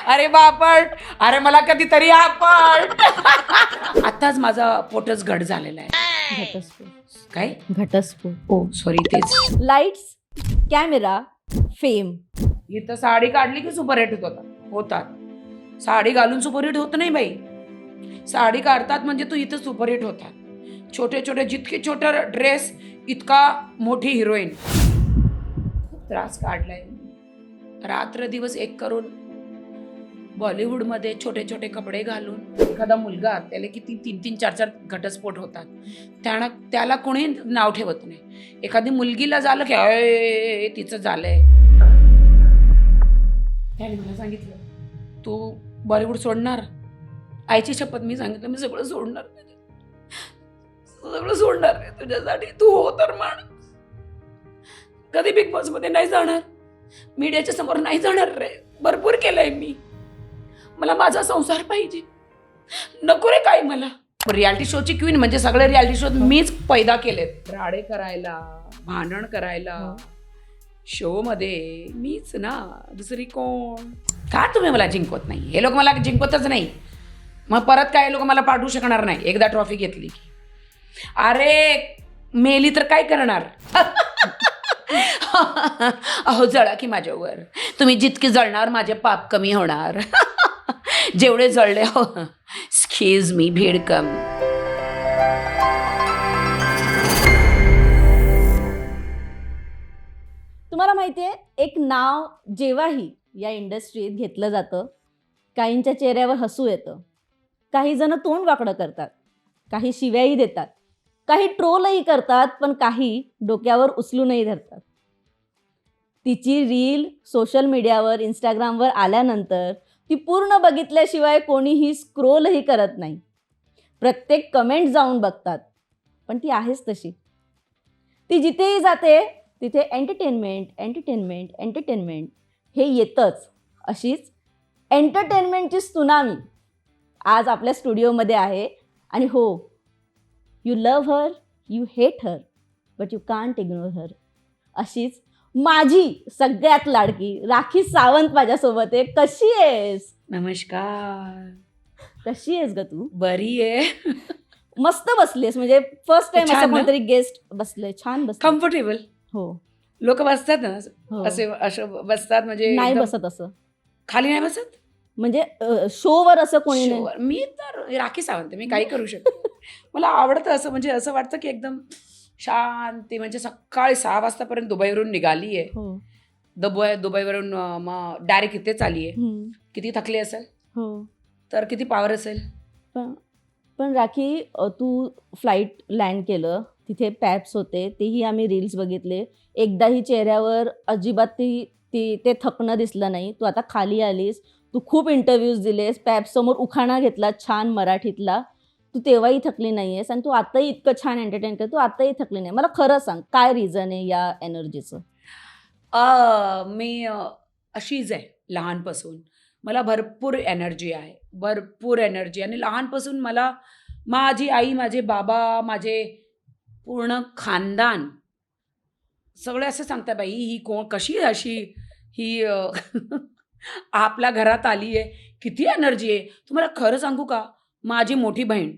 अरे बापट, अरे मला कधीतरी आपट. आताच माझा पोटच घट झालेला आहे. घटस्फोट. काय? घटस्फोट. ओ सॉरी, तेच. Lights, camera, fame. इथं साडी काढली की सुपर हिट होतात. साडी घालून सुपर हिट होत नाही बाई. साडी काढतात म्हणजे तू इथं सुपर हिट होतात. छोटे छोटे, जितके छोटा ड्रेस इतका मोठी हिरोईन. खूप त्रास काढलाय. रात्र दिवस एक करून बॉलिवूडमध्ये छोटे छोटे कपडे घालून एखादा मुलगा, त्याला किती 3-3, 4-4 घटस्फोट होतात. त्याला कोणी नाव ठेवत नाही. एखादी मुलगीला झालं की अय तिचं झालंय. त्याने मला सांगितलं तू बॉलिवूड सोडणार. आईची शपथ मी सांगितलं मी सगळं सोडणार, सगळं सोडणार रे तुझ्यासाठी. तू हो तर म्हण. कधी बिग बॉस मध्ये नाही जाणार, मीडियाच्या समोर नाही जाणार रे. भरपूर केलंय मी. मला माझा संसार पाहिजे. नको रे काय मला. रियालिटी शोची क्वीन म्हणजे सगळे रियालिटी शो मीच पैदा केलेत. राडे करायला, भांडण करायला शो मध्ये मीच ना, दुसरी कोण. का तुम्ही मला जिंकवत नाही? हे लोक मला जिंकवतच नाही. मग परत काय लोक मला पाठवू शकणार नाही एकदा ट्रॉफी घेतली की. अरे मेली तर काय करणार? अहो जळा की माझ्यावर. तुम्ही जितके जळणार माझे पाप कमी होणार. जेवढे जळले हो. एक्सक्यूज मी भेडकम. तुम्हाला माहिती आहे, एक नाव जेव्हाही या इंडस्ट्रीत घेतलं जातं, काहींच्या चेहऱ्यावर हसू येतं, काही जण तोंड वाकडं करतात, काही शिव्याही देतात, काही ट्रोलही करतात, पण काही डोक्यावर उचलूनही धरतात. तिची रील सोशल मीडियावर, इंस्टाग्रामवर आल्यानंतर ती पूर्ण बघितल्याशिवाय कोणीही स्क्रोलही करत नाही. प्रत्येक कमेंट जाऊन बघतात, पण ती आहेच तशी. ती जिथेही जाते तिथे एंटरटेनमेंट, एंटरटेनमेंट, एंटरटेनमेंट हे येतच. अशीच एंटरटेनमेंटची त्सुनामी आज आपल्या स्टुडिओमध्ये आहे. आणि हो, you love her, you hate her, but you can't ignore her. अशीच माझी सगळ्यात लाडकी राखी सावंत माझ्यासोबत आहे. कशी आहेस? नमस्कार. कशी आहेस ग तू? बरी आहे. मस्त बसलीस. म्हणजे फर्स्ट टाइम छान असं ना? कोणतरी गेस्ट बसले. छान बसले. कम्फर्टेबल. हो. लोक बसतात ना हो. असे बसतात म्हणजे नाही एकदम बसत असं. खाली नाही बसत. म्हणजे शोवर असं कोणी नाही. Sure. मी तर राखी सावंत, मी काही करू शकते. मला आवडतं असं, म्हणजे असं वाटतं की एकदम शांती. म्हणजे सकाळी 6 वाजतापर्यंत दुबईवरून निघाली आहे. हो. दुबईवरून मग डायरेक्ट इथेच आली आहे. किती थकली असेल, हो. तर किती पॉवर असेल. पण राखी, तू फ्लाईट लँड केलं, तिथे पॅप्स होते, तेही आम्ही रील्स बघितले. एकदाही चेहऱ्यावर अजिबात ते थकणं दिसलं नाही. तू आता खाली आलीस, तू खूप इंटरव्ह्यूज दिलेस, पॅप्ससमोर उखाणा घेतला छान मराठीतला. तू तेव्हाही थकली नाही आहेस आणि तू आत्ताही इतकं छान एंटरटेन कर, तू आत्ताही थकली नाही. मला खरं सांग, काय रिझन आहे या एनर्जीचं? मी अशीच आहे लहानपासून. मला भरपूर एनर्जी आहे, भरपूर एनर्जी. आणि लहानपासून मला माझी आई, माझे बाबा, माझे पूर्ण खानदान सगळे असं सांगतात, बाई ही कोण, कशी आहे अशी ही आपल्या घरात आली आहे, किती एनर्जी आहे. तुम्हाला खरं सांगू का, माझी मोठी बहीण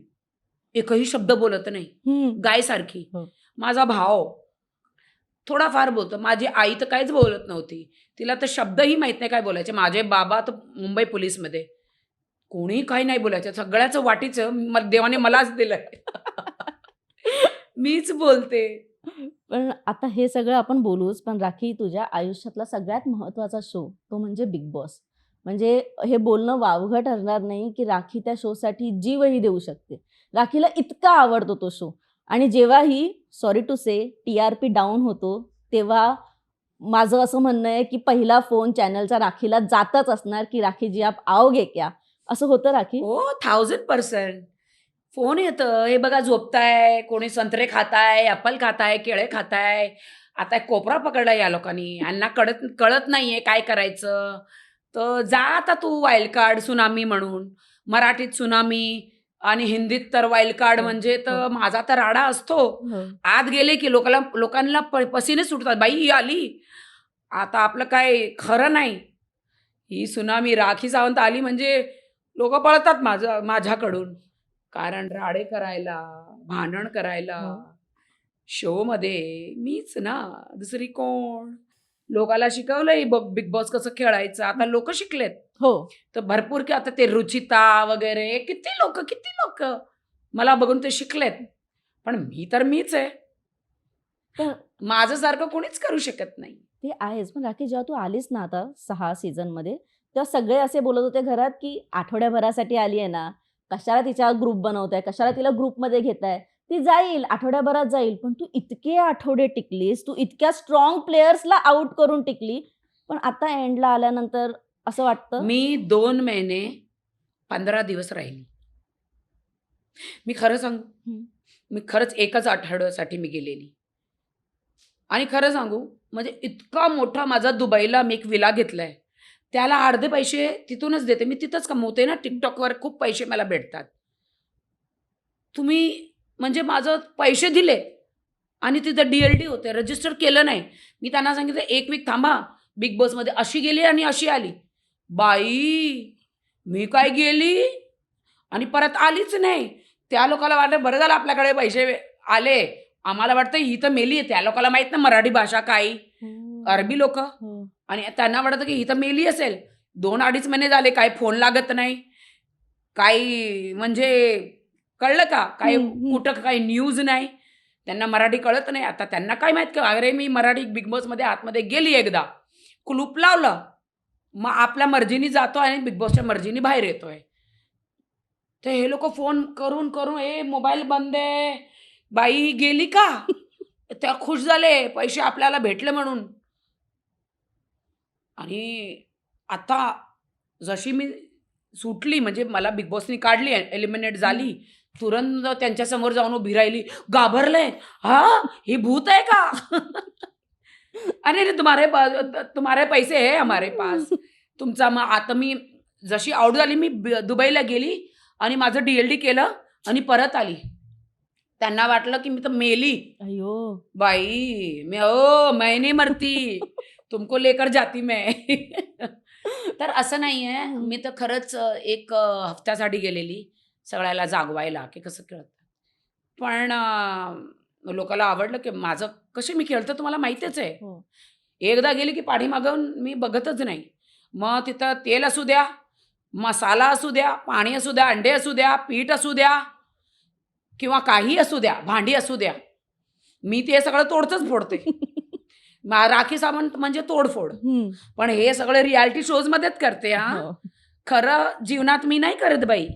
एकही शब्द बोलत नाही, गायसारखी. हो. माझा भाव थोडाफार बोलतो. माझी आई तर काहीच बोलत नव्हती, तिला तर शब्दही माहीत नाही काय बोलायचे. माझे बाबा तर मुंबई पोलीसमध्ये, कोणी काही नाही बोलायचं. सगळ्याचं वाटीचं देवाने मलाच दिलंय. मीच बोलते. पण आता हे सगळं आपण बोलूच, पण राखी, तुझ्या आयुष्यातला सगळ्यात महत्त्वाचा शो तो म्हणजे बिग बॉस. म्हणजे हे बोलणं वावगं ठरणार नाही की राखी त्या शोसाठी जीवही देऊ शकते. राखीला इतका आवडतो तो शो. आणि जेव्हाही, sorry to say, TRP down होतो, तेव्हा माझं असं म्हणणं आहे की पहिला फोन चॅनलचा राखीला जातच असणार की राखी जी आप आओगे क्या, असं होतं राखी? हो, 1000% फोन येतं. हे बघा झोपताय, कोणी संत्रे खाताय, ॲपल खाताय, केळे खाताय. आता एक कोपरा पकडला या लोकांनी. यांना कळत नाहीये काय करायचं. तर जा आता तू वाईल्ड कार्ड सुनामी म्हणून. मराठीत सुनामी आणि हिंदीत तर वाईल्ड कार्ड. हो, म्हणजे तर हो. माझा तर राडा असतो. हो. आत गेले की लोकांना पसीने सुटतात. बाई ही आली, आता आपलं काय खरं नाही. ही सुनामी राखी सावंत आली म्हणजे लोक पळतात माझ्याकडून. कारण राडे करायला, भांडण करायला हो. शो मध्ये मीच ना, दुसरी कोण. लोकाला शिकवलंय बिग बॉस कसं खेळायचं, आता लोक शिकलेत. हो. तर भरपूर की आता ते रुचिता वगैरे किती लोक मला बघून ते शिकलेत. पण मी तर मीच आहे. पण माझं सारखं कोणीच करू शकत नाही. ते आहेच. पण राखी, जेव्हा तू आलीस ना आता 6 सीझनमध्ये, तेव्हा सगळे असे बोलत होते घरात, की आठवड्याभरासाठी आली आहे ना, कशाला तिचा ग्रुप बनवताय, कशाला तिला ग्रुपमध्ये घेताय. ती जाईल, आठवड्याभरात जाईल. पण तू इतके आठवडे टिकलीस, तू इतक्या स्ट्राँग प्लेयर्सला आउट करून टिकली. पण आता एंडला आल्यानंतर असं वाटतं. मी 2 महिने 15 दिवस राहिली. मी खरं सांगू, हं. मी खरंच एकच आठवड्यासाठी मी गेलेली. आणि खरं सांगू, म्हणजे इतका मोठा माझा दुबईला मी एक विला घेतलाय. त्याला अर्धे पैसे तिथूनच देते. मी तिथंच कमवते ना, टिकटॉकवर खूप पैसे मला भेटतात. तुम्ही म्हणजे माझं पैसे दिले आणि तिथं DLD होते, रजिस्टर केलं नाही. मी त्यांना सांगितलं, "1 वीक थांबा, बिग बॉसमध्ये अशी गेली आणि अशी आली." बाई, मी काय गेली आणि परत आलीच नाही. त्या लोकाला वाटलं बरं झालं आपल्याकडे पैसे आले. आम्हाला वाटतं ही तर मेली आहे. त्या लोकाला माहीत नाही मराठी भाषा काय, हो. अरबी लोकं. हो. आणि त्यांना वाटतं की ही तर मेली असेल. 2-2.5 महिने झाले, काही फोन लागत नाही. काही म्हणजे कळलं का? काही हं, हं. कुठं काही न्यूज नाही. त्यांना मराठी कळत नाही. आता त्यांना काय माहीत का? अरे मी मराठी बिग बॉसमध्ये आतमध्ये गेली एकदा. कुलूप लावलं. मग आपल्या मर्जीने जातोय आणि बिग बॉसच्या मर्जीने बाहेर येतोय. तर हे लोकं फोन करून, करून "ए मोबाईल बंद आहे. बाई गेली का?" त्या खुश झाले पैसे आपल्याला भेटले म्हणून. आणि आता जशी मी सुटली म्हणजे मला बिग बॉसनी काढली, एलिमिनेट झाली. तुरंत त्यांच्यासमोर जाऊन उभी राहिली. घाबरले. "हां, ही भूत आहे का?" "अरे रे तुम्हारे पैसे है हमारे पास." तुमचा मग आता मी जशी आउट झाली मी दुबईला गेली आणि माझं DLD केलं आणि परत आली. त्यांना वाटलं की मी तर मेली. अय्यो! बाई मैं नहीं मरती. तुमको लेकर जाती मैं. तर असं नाहीये. हं. मी तर खरंच एक हफ्त्यासाठी गेलेली सगळ्याला जागवायला, की कसं खेळतात. पण लोकाला आवडलं, की माझं कसे मी खेळते तुम्हाला माहितीच आहे. हो. एकदा गेली की पाठीमागून मी बघतच नाही. मग तिथं तेल असू द्या, मसाला असू द्या, पाणी असू द्या, अंडे असू द्या, पीठ असू द्या किंवा काही असू द्या, भांडी असू द्या. मी ते सगळं तोडतच फोडते. राखी सावंत म्हणजे तोडफोड. हं. पण हे सगळे रियालिटी शोजमध्येच करते हां. हो. खरं जीवनात मी नाही करत बाई.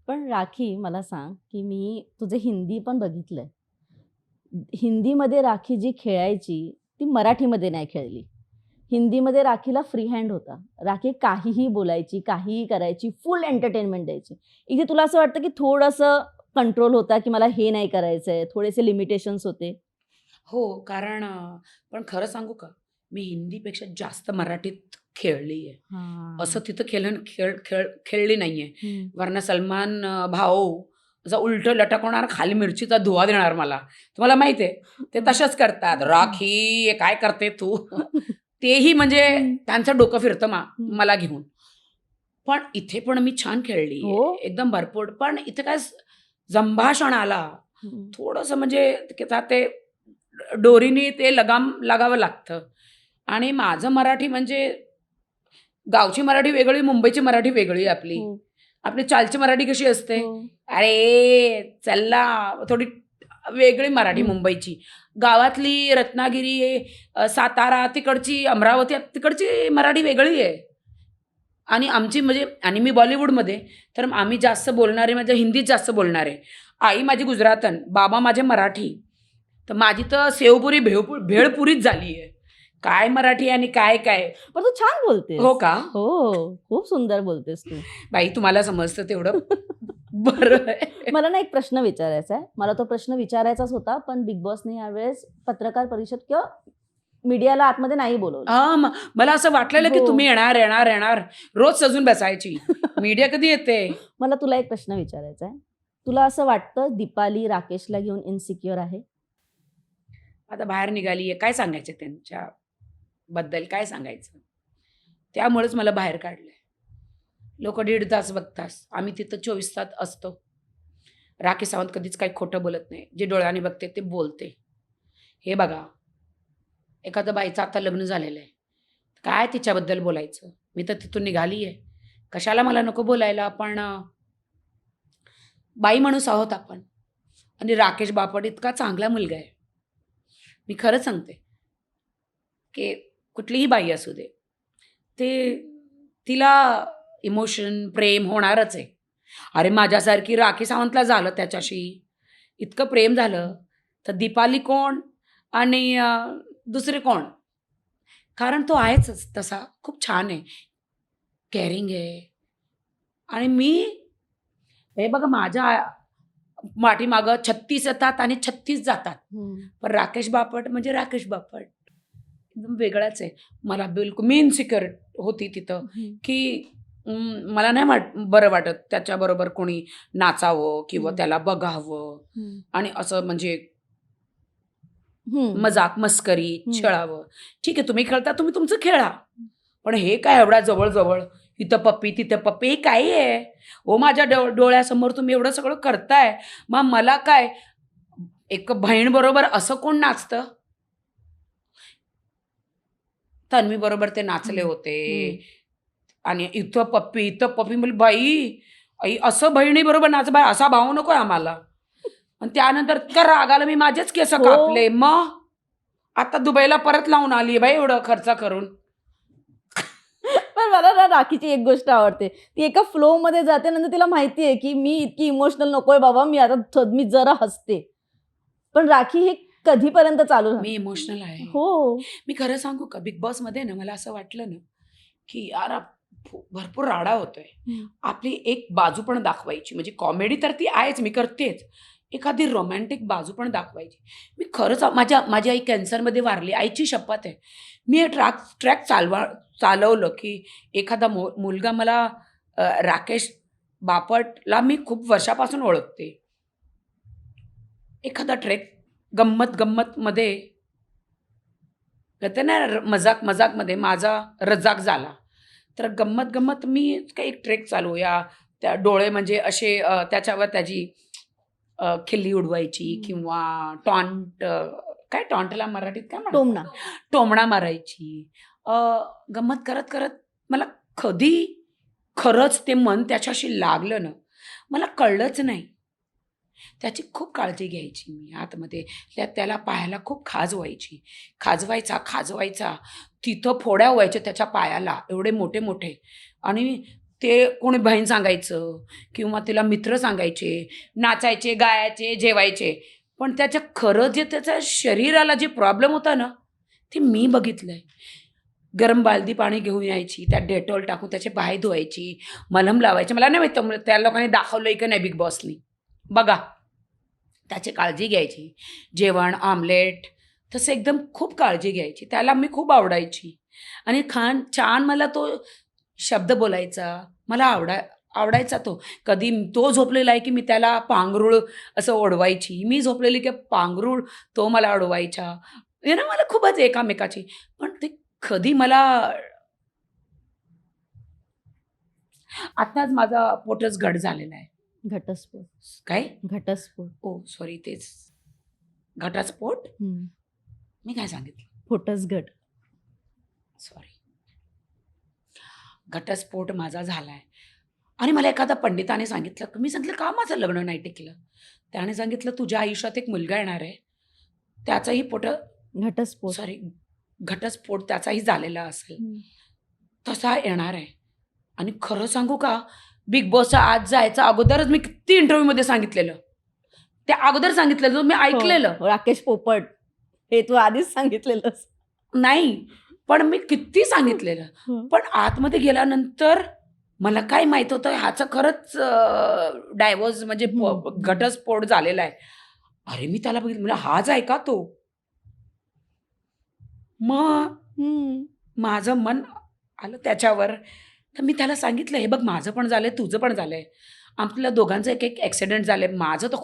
पण राखी, मला सांग, की मी तुझे हिंदी पण बघितलंय. हिंदीमध्ये राखी जी खेळायची, ती मराठीमध्ये नाही खेळली. हिंदीमध्ये राखीला फ्री हँड होता. राखी काहीही बोलायची, काहीही करायची, फुल एंटरटेनमेंट द्यायची. इथे तुला असं वाटतं, की थोडंसं कंट्रोल होता, की मला हे नाही करायचंय, थोडेसे लिमिटेशन्स होते? हो, कारण पण खरं सांगू का? मी हिंदीपेक्षा जास्त मराठीत खेळली आहे. हां. असं तिथं खेळली नाहीये. हं. वरनं सलमान भाऊ असं उलटं लटकवणार, खाली मिरचीचा धुवा देणार मला. तुम्हाला माहिती आहे, ते तशाच करतात. "राखी, हे काय करते तू?" तेही म्हणजे हं. त्यांचं डोकं फिरतं हं. मला घेऊन. पण इथे पण मी छान खेळली हो? आहे. एकदम भरपूर. पण इथे काय संभाषण आला. हं. थोडंसं म्हणजे ते दोरीने ते लगाम लागावं लागतं. आणि माझं मराठी म्हणजे गावची मराठी वेगळी, मुंबईची मराठी वेगळी आपली. हो. आपली चालची मराठी कशी असते? हो. "अरे चल्ला" थोडी वेगळी मराठी हं. मुंबईची. गावातली रत्नागिरी, सातारा तिकडची, अमरावती तिकडची मराठी वेगळी आहे. आणि आमची म्हणजे आणि मी बॉलिवूडमध्ये, तर आम्ही जास्त बोलणारे म्हणजे हिंदीत जास्त बोलणारे. आई माझी गुजरातन, बाबा माझे मराठी. तर माझी तर सेवपुरी भेळपुरीच झाली आहे. काय मराठी आणि काय काय. पण तू छान बोलतेस. हो का? हो, खूप सुंदर बोलतेस तू. बाई तुम्हाला समजतं तेवढं बरं आहे. मला ना एक प्रश्न विचारायचा आहे. मला तो प्रश्न विचारायचाच होता, पण बिग बॉसने यावेळेस पत्रकार परिषद किंवा मीडियाला आतमध्ये नाही बोलवलं. मला असं वाटलेलं की हो. तुम्ही येणार. रोज सजून बसायची. मीडिया कधी येते? मला तुला एक प्रश्न विचारायचा आहे. तुला असं वाटतं दीपाली राकेशला घेऊन इन्सिक्युअर आहे? आता बाहेर निघाली आहे. काय सांगायचं त्यांच्याबद्दल काय सांगायचं? त्यामुळेच मला बाहेर काढलंय. लोक 1.5 तास बघतात, आम्ही तिथं 24 तास असतो. राखी सावंत कधीच काही खोटं बोलत नाही. जे डोळ्याने बघते ते बोलते. हे बघा, एखाद्या बाईचं आता लग्न झालेलं आहे, काय तिच्याबद्दल बोलायचं? मी तर तिथून निघाली आहे. कशाला मला नको बोलायला? पण बाई माणूस आहोत आपण. आणि राकेश बापट इतका चांगला मुलगा आहे. मी खरं सांगते की कुठलीही बाई असू दे, ते तिला इमोशन, प्रेम होणारच आहे. अरे माझ्यासारखी राखी सावंतला झालं त्याच्याशी, इतकं प्रेम झालं, तर दीपाली कोण आणि दुसरे कोण? कारण तो आहेच तसा, खूप छान आहे, केअरिंग आहे. आणि मी हे बघा, माझ्या पाठीमागं 36 येतात आणि 36 जातात. पण राकेश बापट म्हणजे राकेश बापट एकदम वेगळाच आहे. मला बिलकुल, मी इन्सिक्युअर होती तिथं की मला नाही बरं वाटत त्याच्याबरोबर कोणी नाचावं किंवा त्याला बघावं आणि असं म्हणजे मजाक मस्करी खेळावं. ठीक आहे, तुम्ही खेळता, तुम्ही तुमचं खेळा, पण हे काय एवढा जवळ इथं पप्पी तिथं पप्पी, हे काय आहे हो? माझ्या डोळ्यासमोर तुम्ही एवढं सगळं करताय, मग मला काय एक बहीण बरोबर असं कोण नाचतं? तन्वी बरोबर ते नाचले होते आणि इथं पप्पी म्हणजे बाई, आई असं बहिणी बरोबर नाच बाई, असा भाव नकोय आम्हाला. आणि त्यानंतर का रागाला मी माझेच केस कापले. मग आता दुबईला परत लावून आली बाई एवढं खर्च करून. पण मला ना राखीची एक गोष्ट आवडते, ती एका फ्लो मध्ये जाते, नंतर तिला माहिती आहे की मी इतकी इमोशनल नकोय बाबा, मी आता मी जरा हसते. पण राखी हे कधीपर्यंत चालू राहणार? मी इमोशनल आहे. हो. मी खरं सांगू का, बिग बॉस मध्ये ना मला असं वाटलं ना की यार भरपूर राडा होतोय. आपली एक बाजू पण दाखवायची, म्हणजे कॉमेडी तर ती आहेच, मी करतेच, एखादी रोमॅन्टिक बाजू पण दाखवायची. मी खरंच माझी आई कॅन्सरमध्ये वारली, आईची शपथ आहे. मी हे ट्रॅक चालवलं की एखादा मुलगा मला राकेश बापटला मी खूप वर्षापासून ओळखते. एखादा ट्रेक गंमतमध्ये कहते ना, मजाकमध्ये माझा रजाक झाला, तर गंमत मी काही एक ट्रेक चालवूया. त्या डोळे म्हणजे असे त्याच्यावर त्याची खिल्ली उडवायची किंवा काय टॉन्टला मराठीत काय म्हणतात, टोमणा मारायची. गंमत करत करत मला कधी खरंच ते मन त्याच्याशी लागलं ना, मला कळलंच नाही. त्याची खूप काळजी घ्यायची मी आतमध्ये. त्याला पायाला खूप खाजवायचा. तिथं फोड्या व्हायच्या त्याच्या पायाला, एवढे मोठे. आणि ते कोणी बहीण सांगायचं किंवा तिला मित्र सांगायचे, नाचायचे, गायचे, जेवायचे. पण त्याच्या खरं जे त्याच्या शरीराला जे प्रॉब्लेम होता ना, ते मी बघितलंय. गरम बालदी पाणी घेऊन यायची, त्यात डेटॉल टाकून त्याचे पाय धुवायची, मलम लावायची. मला नाही माहिती त्या लोकांनी दाखवलंय का नाही बिग बॉसनी, बघा. त्याची काळजी घ्यायची, जेवण, आमलेट, तसं एकदम खूप काळजी घ्यायची. त्याला मी खूप आवडायची. आणि छान मला तो शब्द बोलायचा, मला आवडायचा तो. कधी तो झोपलेला आहे की मी त्याला पांघरूळ असं ओढवायची, मी झोपलेली की पांघरूळ तो मला ओढवायचा. हे ना, मला खूपच एकामेकाची. पण ते कधी मला आत्ताच माझा पोटच घट झालेला आहे. घटस्फोट. काय? घटस्फोट. ओ सॉरी, तेच घटस्फोट. मी काय सांगितलं? फोटसघट. सॉरी. घटस्फोट माझा झालाय. आणि मला एखादा पंडिताने सांगितलं, मी सांगितलं का माझं लग्न नाही टिकलं? त्याने सांगितलं तुझ्या आयुष्यात एक मुलगा येणार आहे, त्याचाही घटस्फोट त्याचाही झालेला असेल, तसा येणार आहे. आणि खरं सांगू का, बिग बॉसच्या आज जायचं अगोदरच मी किती इंटरव्ह्यूमध्ये सांगितलेलं, त्या अगोदर सांगितलेलं, मी ऐकलेलं. राकेश पोपट हे तू आधीच सांगितलेलंस. नाही, पण मी किती सांगितलेलं. पण आतमध्ये गेल्यानंतर मला काय माहित होतं ह्याचं खरंच डायव्होर्स म्हणजे घटस्फोट झालेला आहे. अरे मी त्याला बघितलं, मला हाच आहे का तो? मग माझं मन आलं त्याच्यावर. तर मी त्याला सांगितलं, हे बघ माझं पण झालंय, तुझं पण झालंय, आपल्या दोघांचं एक ॲक्सिडेंट झालंय. माझं तर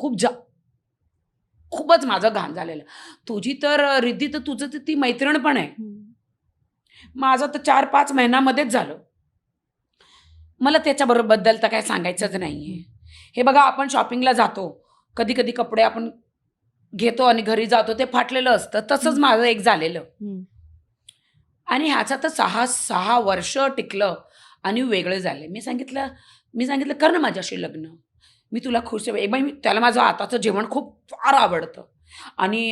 खूपच माझं घाण झालेलं. तुझी तर रिद्धी, तर तुझं तर ती मैत्रीण पण आहे. माझं तर 4-5 महिन्यामध्येच झालं. मला त्याच्याबद्दल तर काय सांगायचंच नाहीये. हे बघा, आपण शॉपिंगला जातो, कधी कधी कपडे आपण घेतो आणि घरी जातो ते फाटलेलं असतं. तसंच माझं एक झालेलं. हम्म. आणि ह्याचा तर 6 वर्ष टिकलं आणि वेगळं झाले. मी सांगितलं कर ना माझ्याशी लग्न, मी तुला खुश आहे. बाई, त्याला माझं आताचं जेवण खूप फार आवडतं आणि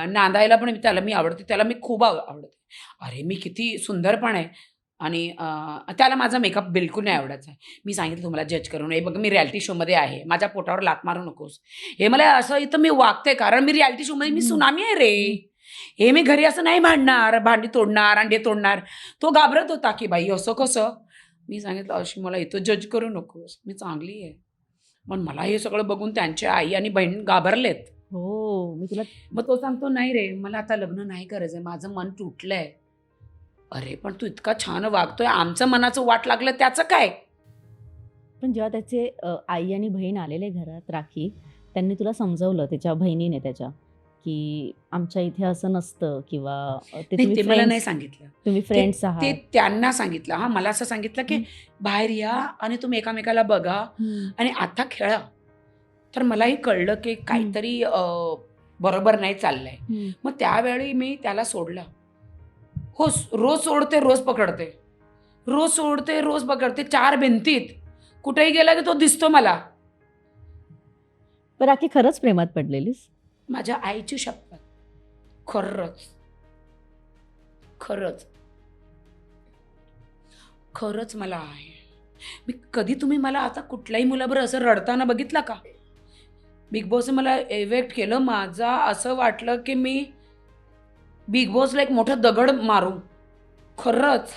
नांदायला पण त्याला मी आवडते, त्याला मी खूप आवडते. अरे मी किती सुंदर पण आहे आणि त्याला माझा मेकअप बिलकुल नाही आवडायचा. मी सांगितलं तुम्हाला जज करून, हे बघ मी रियालिटी शोमध्ये आहे, माझ्या पोटावर लाथ मारू नकोस. हे मला असं इथं मी वागते कारण मी रियालिटी शोमध्ये मी सुनामी आहे रे. हे मी घरी असं नाही भांडणार, भांडी तोडणार, अंडे तोडणार. तो घाबरत होता की बाई असं कसं. मी सांगितलं अशी मला इथं जज करू नकोस, मी चांगली आहे. पण मला हे सगळं बघून त्यांचे आई आणि बहीण घाबरलेत. हो, मी तुला मग तो सांगतो नाही रे, मला आता लग्न नाही करायचंय, माझं मन तुटलंय. अरे पण तू इतका छान वागतोय, आमचं मनाचं वाट लागलं त्याचं काय. पण जेव्हा त्याचे आई आणि बहीण आलेले घरात, राखी, त्यांनी तुला समजवलं, त्याच्या बहिणीने त्याच्या, की आमच्या इथे असं नसतं किंवा ते नाही, ते मला नाही फ्रेंड्स, सांगितलं. तुम्ही ते फ्रेंड्स ते आहात. त्यांना सांगितलं. हा, मला असं सांगितलं की बाहेर या आणि तुम्ही एकामेकाला बघा आणि आता खेळा. तर मलाही कळलं की काहीतरी बरोबर नाही चाललंय. मग त्यावेळी मी त्याला सोडलं. हो, रोज सोडते, रोज पकडते, रोज सोडते, रोज पकडते. 4 भिंतीत कुठेही गेला की तो दिसतो मला. पण राखी, खरंच प्रेमात पडलेलीस? माझ्या आईची शपथ, खरंच खरंच खरंच मला आहे. मी कधी तुम्ही मला आता कुठल्याही मुलाबरोबर असं रडताना बघितलं का? बिग बॉसने मला इव्हेक्ट केलं. माझा असं वाटलं की मी बिग बॉसला एक मोठं दगड मारू. खरंच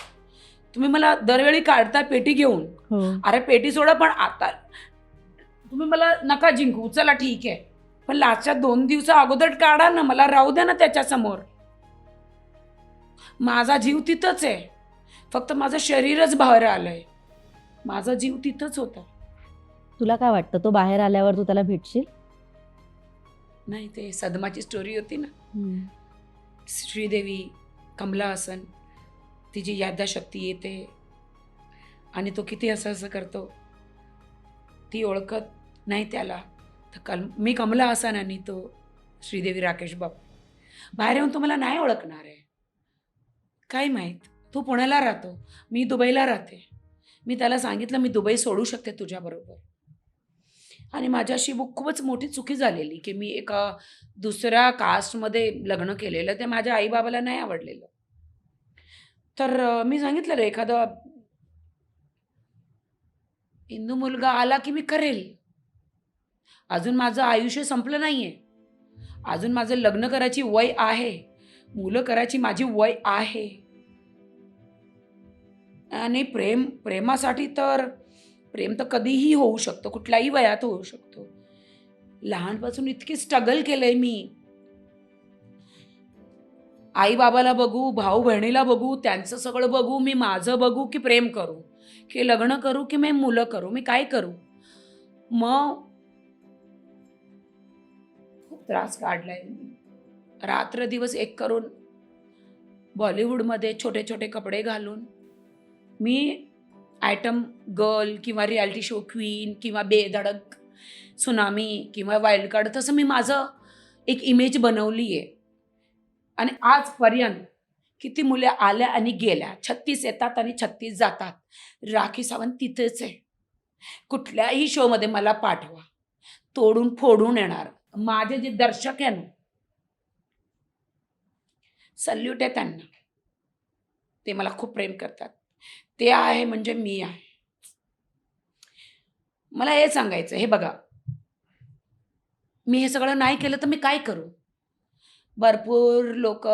तुम्ही मला दरवेळी काढता पेटी घेऊन. हो. अरे पेटी सोडा, पण आता तुम्ही मला नका जिंकू, चला ठीक आहे, पण लास्टच्या 2 दिवसा अगोदर काढा ना, मला राहू द्या ना त्याच्यासमोर. माझा जीव तिथंच आहे, फक्त माझं शरीरच बाहेर आलंय. माझा जीव तिथंच होता. तुला काय वाटतं, तो बाहेर आल्यावर तू त्याला भेटशील? नाही, ते सदमाची स्टोरी होती ना, श्रीदेवी, कमला हसन, तिची यादशक्ती येते आणि तो किती असं असं करतो, ती ओळखत नाही त्याला. तर मी कमला हसन आणि तो श्रीदेवी राकेश बाबू. बाहेर येऊन तो मला नाही ओळखणार आहे, काय माहीत. तो पुण्याला राहतो, मी दुबईला राहते. मी त्याला सांगितलं मी दुबई सोडू शकते तुझ्याबरोबर. आणि माझ्याशी खूपच मोठी चुकी झालेली की मी एका दुसऱ्या कास्टमध्ये लग्न केलेलं, ते माझ्या आईबाबाला नाही आवडलेलं. तर मी सांगितलं रे, एखादा हिंदू मुलगा आला की मी करेल. अजून माझं आयुष्य संपलं नाहीये, अजून माझं लग्न करायची वय आहे, मुलं करायची माझी वय आहे. आणि प्रेमासाठी तर प्रेम तर कधीही होऊ शकतं, कुठल्याही वयात होऊ शकतो. लहानपासून इतकी स्ट्रगल केलंय मी. आई बाबाला बघू, भाऊ बहिणीला बघू, त्यांचं सगळं बघू, मी माझं बघू की प्रेम करू, की लग्न करू, की मी मुलं करू, मी काय करू. मग खूप त्रास काढलाय मी. रात्र दिवस एक करून बॉलिवूडमध्ये छोटे छोटे कपडे घालून मी आयटम गर्ल किंवा रियालिटी शो क्वीन किंवा बेधडक सुनामी किंवा वाईल्ड कार्ड, तसं मी माझं एक इमेज बनवली आहे. आणि आजपर्यंत किती मुले आल्या आणि गेल्या, 36 येतात आणि 36 जातात. राखी सावंत तिथेच आहे. कुठल्याही शोमध्ये मला पाठवा, तोडून फोडून येणार. माझे जे दर्शक आहे ना, सल्यूट आहे त्यांना, ते मला खूप प्रेम करतात. ते आहे म्हणजे मी आहे. मला हे सांगायचं, हे बघा, मी हे सगळं नाही केलं तर मी काय करू. भरपूर लोक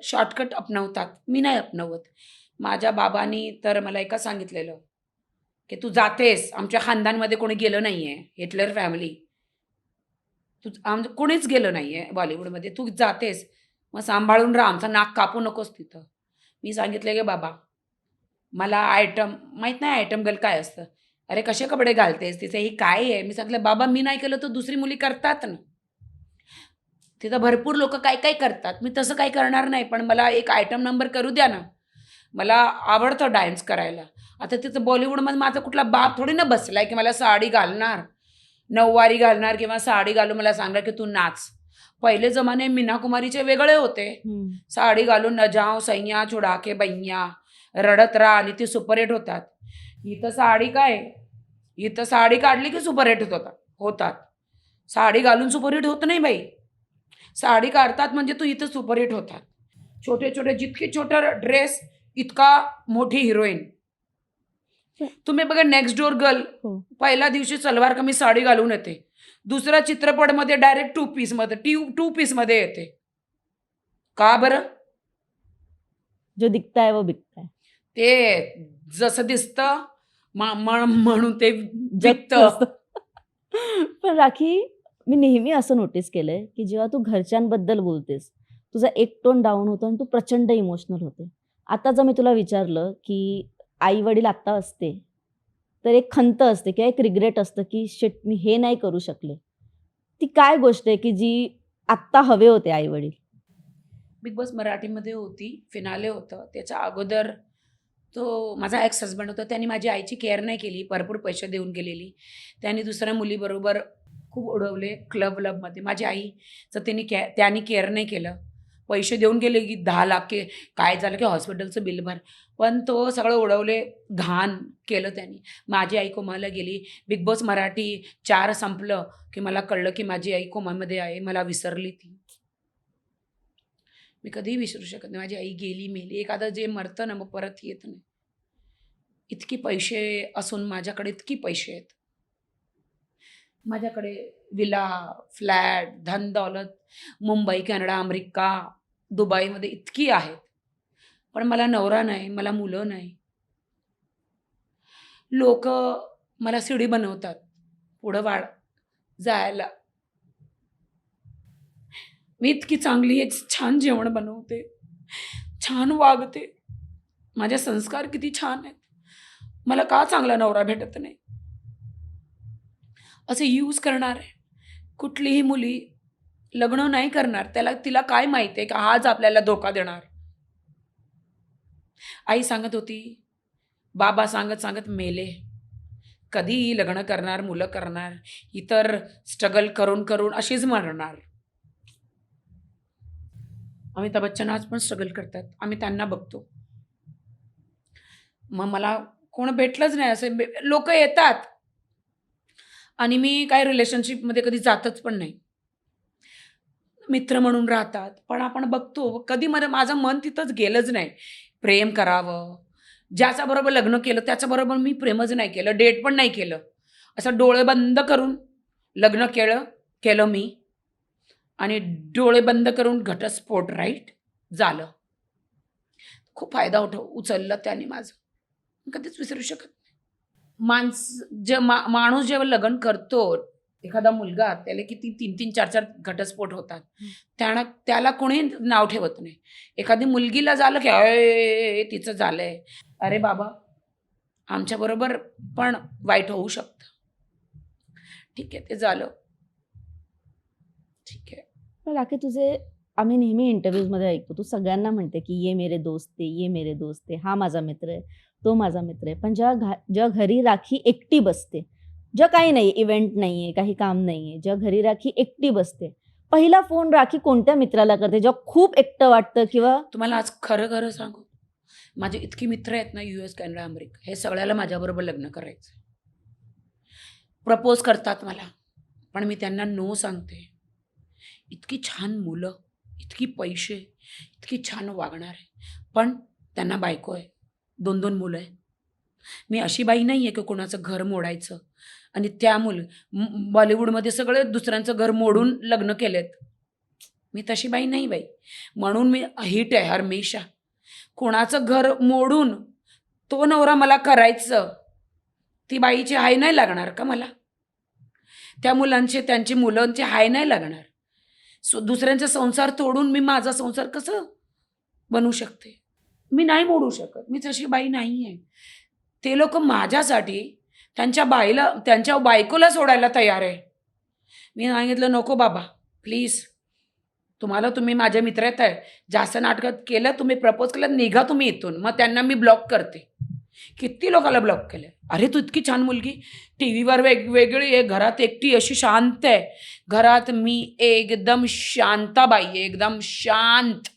शॉर्टकट अपनवतात, मी नाही अपनवत. माझ्या बाबांनी तर मला एका सांगितलेलं की तू जातेस, आमच्या खानदानमध्ये कोणी गेलं नाहीये, हिटलर फॅमिली, तू कोणीच गेलं नाहीये बॉलिवूडमध्ये, तू जातेस मग सांभाळून राहा, आमचं नाक कापू नकोस तिथं. मी सांगितलं की बाबा मला आयटम माहीत नाही, आयटम गर्ल काय असतं, अरे कसे कपडे घालतेस, तिथे ही काय आहे. मी सांगितलं बाबा मी नाही केलं तर दुसरी मुली करतात ना, तिथं भरपूर लोक काय काय करतात, मी तसं काही करणार नाही, पण मला एक आयटम नंबर करू द्या ना. मला आवडतं डान्स करायला. आता तिथं बॉलिवूडमध्ये माझा कुठला बाप थोडी ना बसलाय की मला साडी घालणार, नऊवारी घालणार किंवा साडी घालून मला सांगणार की तू नाच. पहिले जमाने मीना कुमारीचे वेगळे होते. साडी घालून न जाओ सैया चुडा के बैया, रडत राहा आणि ती सुपरहिट होतात. इथं साडी काय, इथं साडी काढली की सुपरहिट होतात. साडी घालून सुपरहिट होत नाही बाई. साडी काढतात म्हणजे तू इथं सुपरहिट होतात. छोटे छोटे जितके छोटा ड्रेस इतका मोठी हिरोईन. तुम्ही बघा नेक्स्ट डोअर गर्ल, हो. पहिल्या दिवशी सलवार कमीज साडी घालून येते, दुसऱ्या चित्रपटमध्ये डायरेक्ट टू पीस मध्ये येते. का बरं? जो दिखता है वो बिकता है. ते जसं दिसतं म्हणून ते जगतं विकतं. असतं. पण राखी, मी नेहमी असं नोटीस केलंय की जेव्हा तू घरच्यांबद्दल बोलतेस, तुझा एक टोन डाऊन होतो आणि तू प्रचंड इमोशनल होते. आता जर मी तुला विचारलं की आई वडील आत्ता असते तर एक खंत असते किंवा एक रिग्रेट असतं की शिट मी हे नाही करू शकले, ती काय गोष्ट आहे की जी आत्ता हवे होते आई वडील? बिग बॉस मराठीमध्ये होती, फिनाले होतं. त्याच्या अगोदर तो माझा एक्स हजबंड होता. त्यांनी माझी आईची केअर नाही केली, भरपूर पैसे देऊन गेलेली. त्यांनी दुसऱ्या मुलीबरोबर खूप उडवले क्लबमध्ये. माझी आईचं त्यांनी केअर नाही केलं. पैसे देऊन गेले की 10 लाख काय झालं की हॉस्पिटलचं बिल भर, पण तो सगळं उडवले, घाण केलं त्यांनी. माझी आई कोमाला गेली. बिग बॉस मराठी 4 संपलं की मला कळलं की माझी आई कोमामध्ये आहे. मला विसरली ती. मी कधीही विसरू शकत नाही. माझी आई गेली, मेली. एखादं जे मरतं ना मग परत येत नाही. इतकी पैसे असून माझ्याकडे इतकी पैसे आहेत. माझ्याकडे विला, फ्लॅट, धन दौलत मुंबई, कॅनडा, अमेरिका, दुबईमध्ये इतकी आहेत. पण मला नवरा नाही, मला मुलं नाही. लोक मला शिडी बनवतात पुढं जायला. मी इतकी चांगली एक छान जेवण बनवते, छान वागते. माझे संस्कार किती छान आहेत. मला का चांगला नवरा भेटत नाही? असे यूज करणार आहे. कुठलीही मुली लग्न नाही करणार, तिला काय माहिती आहे का आज आपल्याला धोका देणार. आई सांगत होती, बाबा सांगत सांगत मेले. कधी लग्न करणार, मुलं करणार, इतर स्ट्रगल करून करून अशीच मरणार. अमिताभ बच्चन आज पण स्ट्रगल करतात, आम्ही त्यांना बघतो. मग मला कोण भेटलंच नाही. असे लोक येतात आणि मी काय रिलेशनशिपमध्ये कधी जातच पण नाही. मित्र म्हणून राहतात, पण आपण बघतो कधी माझं मन तिथंच गेलंच नाही. प्रेम करावं, ज्याच्याबरोबर लग्न केलं त्याच्याबरोबर मी प्रेमच नाही केलं, डेट पण नाही केलं. असं डोळे बंद करून लग्न केलं मी, आणि डोळे बंद करून घटस्फोट राईट झालं. खूप फायदा उचलला त्याने माझं, कधीच विसरू शकत नाही. माणूस जेव्हा लग्न करतो, एखादा मुलगा, त्याला किती 3-3, 4-4 घटस्फोट होतात. त्याला कोणी नाव ठेवत नाही. एखादी मुलगीला झालं की अय तिचं झालंय, अरे बाबा आमच्याबरोबर पण वाईट होऊ शकतं. ठीक आहे, ते झालं, ठीक आहे. राखी, तुझे आम्ही नेहमी इंटरव्ह्यूजमध्ये ऐकतो, तू सगळ्यांना म्हणते की ये मेरे दोस्त है, ये मेरे दोस्त है, हा माझा मित्र आहे, तो माझा मित्र आहे. पण जेव्हा घरी राखी एकटी बसते, जेव्हा काही नाही, इव्हेंट नाही आहे, काही काम नाही आहे, जेव्हा घरी राखी एकटी बसते, पहिला फोन राखी कोणत्या मित्राला करते जेव्हा खूप एकटं वाटतं? किंवा तुम्हाला आज खरं खरं सांगू, माझे इतकी मित्र आहेत ना, US, कॅनडा, अमेरिका, हे सगळ्याला माझ्याबरोबर लग्न करायचं. प्रपोज करतात मला, पण मी त्यांना नो सांगते. इतकी छान मुलं, इतकी पैसे, इतकी छान वागणार आहे, पण त्यांना बायको आहे, 2-2 मुलं आहे. मी अशी बाई नाही आहे की कोणाचं घर मोडायचं. आणि त्या बॉलिवूडमध्ये सगळे दुसऱ्यांचं घर मोडून लग्न केलेत. मी तशी बाई नाही बाई. म्हणून मी हिट आहे हमेशा. कोणाचं घर मोडून तो नवरा मला करायचं, ती बाईची हाय नाही लागणार का मला? त्या मुलांचे, त्यांची मुलांचे हाय नाही लागणार. दुसऱ्यांचा संसार तोडून मी माझा संसार कसं बनवू शकते? मी नाही मोडू शकत. मी तशी बाई नाही आहे. ते लोक माझ्यासाठी त्यांच्या बायकोला सोडायला तयार आहे. मी सांगितलं नको बाबा, प्लीज तुम्ही माझे मित्र आहेत आहे, जास्त नाटकात केलं, तुम्ही प्रपोज केलं, निघा तुम्ही इथून. मग त्यांना मी ब्लॉक करते. किती लोकांना ब्लॉक केलंय. अरे तू इतकी छान मुलगी, टीव्हीवर वेगवेगळी आहे, घरात एकटी अशी शांत आहे. घरात मी एकदम शांताबाई आहे, एकदम शांत.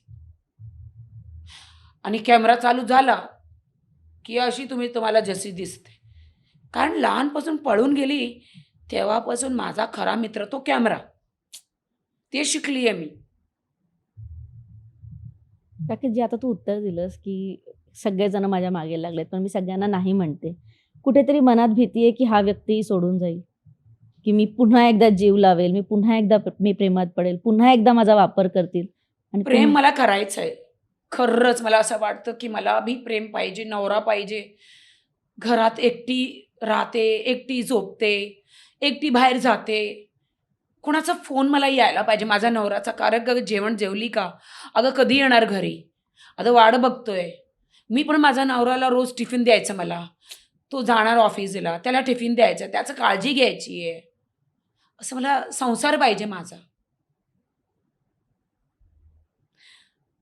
आणि कॅमेरा चालू झाला की अशी तुम्हाला जशी दिसते. कारण लहानपासून पळून गेली तेव्हापासून माझा खरा मित्र तो कॅमेरा. ते शिकली आहे मी. राकेश, जे आता तू उत्तर दिलंस की सगळेजण माझ्या मागे लागलेत पण मी सगळ्यांना नाही म्हणते, कुठेतरी मनात भीती आहे की हा व्यक्ती सोडून जाईल, की मी पुन्हा एकदा जीव लावेल, मी पुन्हा एकदा मी प्रेमात पडेल, पुन्हा एकदा माझा वापर करतील. आणि प्रेम मला करायचं आहे. खरंच मला असं वाटतं की मला भी प्रेम पाहिजे, नवरा पाहिजे. घरात एकटी राहते, एकटी झोपते, एकटी बाहेर जाते. कुणाचा फोन मला यायला पाहिजे माझ्या नवऱ्याचा. कारण जेवण जेवली का, अगं कधी येणार घरी, आता वाट बघतोय. मी पण माझ्या नवऱ्याला रोज टिफिन द्यायचं. मला तो जाणार ऑफिसला, त्याला टिफिन द्यायचं, त्याचं काळजी घ्यायची आहे. असं मला संसार पाहिजे माझा.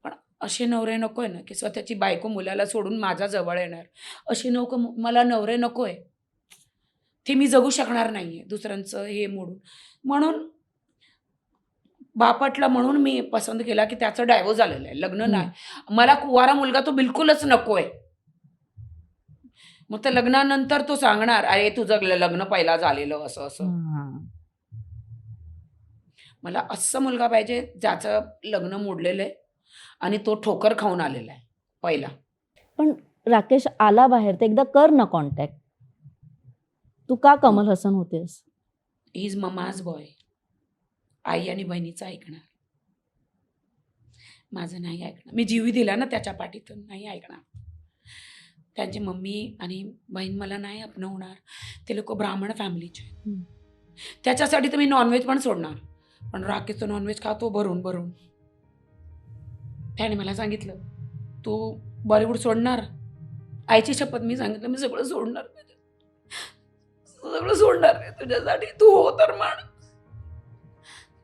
पण असे नवरे नकोय ना की स्वतःची बायको मुलाला सोडून माझ्या जवळ येणार. असे नको मला नवरे नकोय. ते मी जगू शकणार नाहीये दुसऱ्यांचं हे मोडून. म्हणून बापटला म्हणून मी पसंत केला की त्याचं डायव्होर्स झालेलं आहे, लग्न नाही. मला कुवारा मुलगा तो बिलकुलच नकोय. मग त्या लग्नानंतर तो सांगणार, अरे तुझं लग्न पहिला झालेलं असं असं. मला असं मुलगा पाहिजे ज्याचं लग्न मोडलेलं आहे आणि तो ठोकर खाऊन आलेला आहे पहिला. पण राकेश आला बाहेर तर एकदा कर ना कॉन्टॅक्ट. तू का कमल हसन होतेस? He is mama's boy. आई आणि बहिणीचं ऐकणार, माझं नाही ऐकणार. मी जीवी दिला ना त्याच्या पाठीतून, नाही ऐकणार. त्यांची मम्मी आणि बहीण मला नाही अपनवणार. ते लोक ब्राह्मण फॅमिलीचे. त्याच्यासाठी तर मी नॉनव्हेज पण सोडणार. पण राकेश तो नॉनव्हेज खातो भरून भरून. त्याने मला सांगितलं तू बॉलिवूड सोडणार. आईची शपथ मी सांगितलं मी सगळं सोडणार, सगळं सोडणार रे तुझ्यासाठी. तू हो तर मान.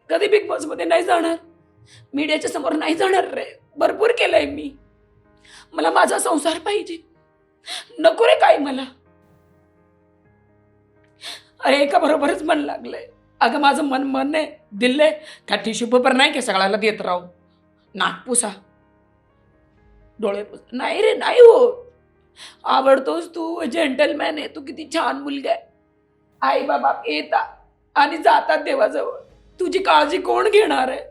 कधी बिग बॉस मध्ये नाही जाणार, मीडियाच्या समोर नाही जाणार रे. भरपूर केलंय मी. मला माझा संसार पाहिजे, नको रे काय मला. अरे एका बरोबरच मन लागलंय. अगं माझं मन आहे, दिलंय का टिश्यू पेपर नाही की सगळ्याला देत राहू. नाक पुसा, डोळे पुसा. नाही रे नाही हो. आवडतोस तू, जेंटलमॅन आहे तू, किती छान मुलगा आहे. आई बाबा येतात आणि जातात देवाजवळ. तुझी काळजी कोण घेणार आहे?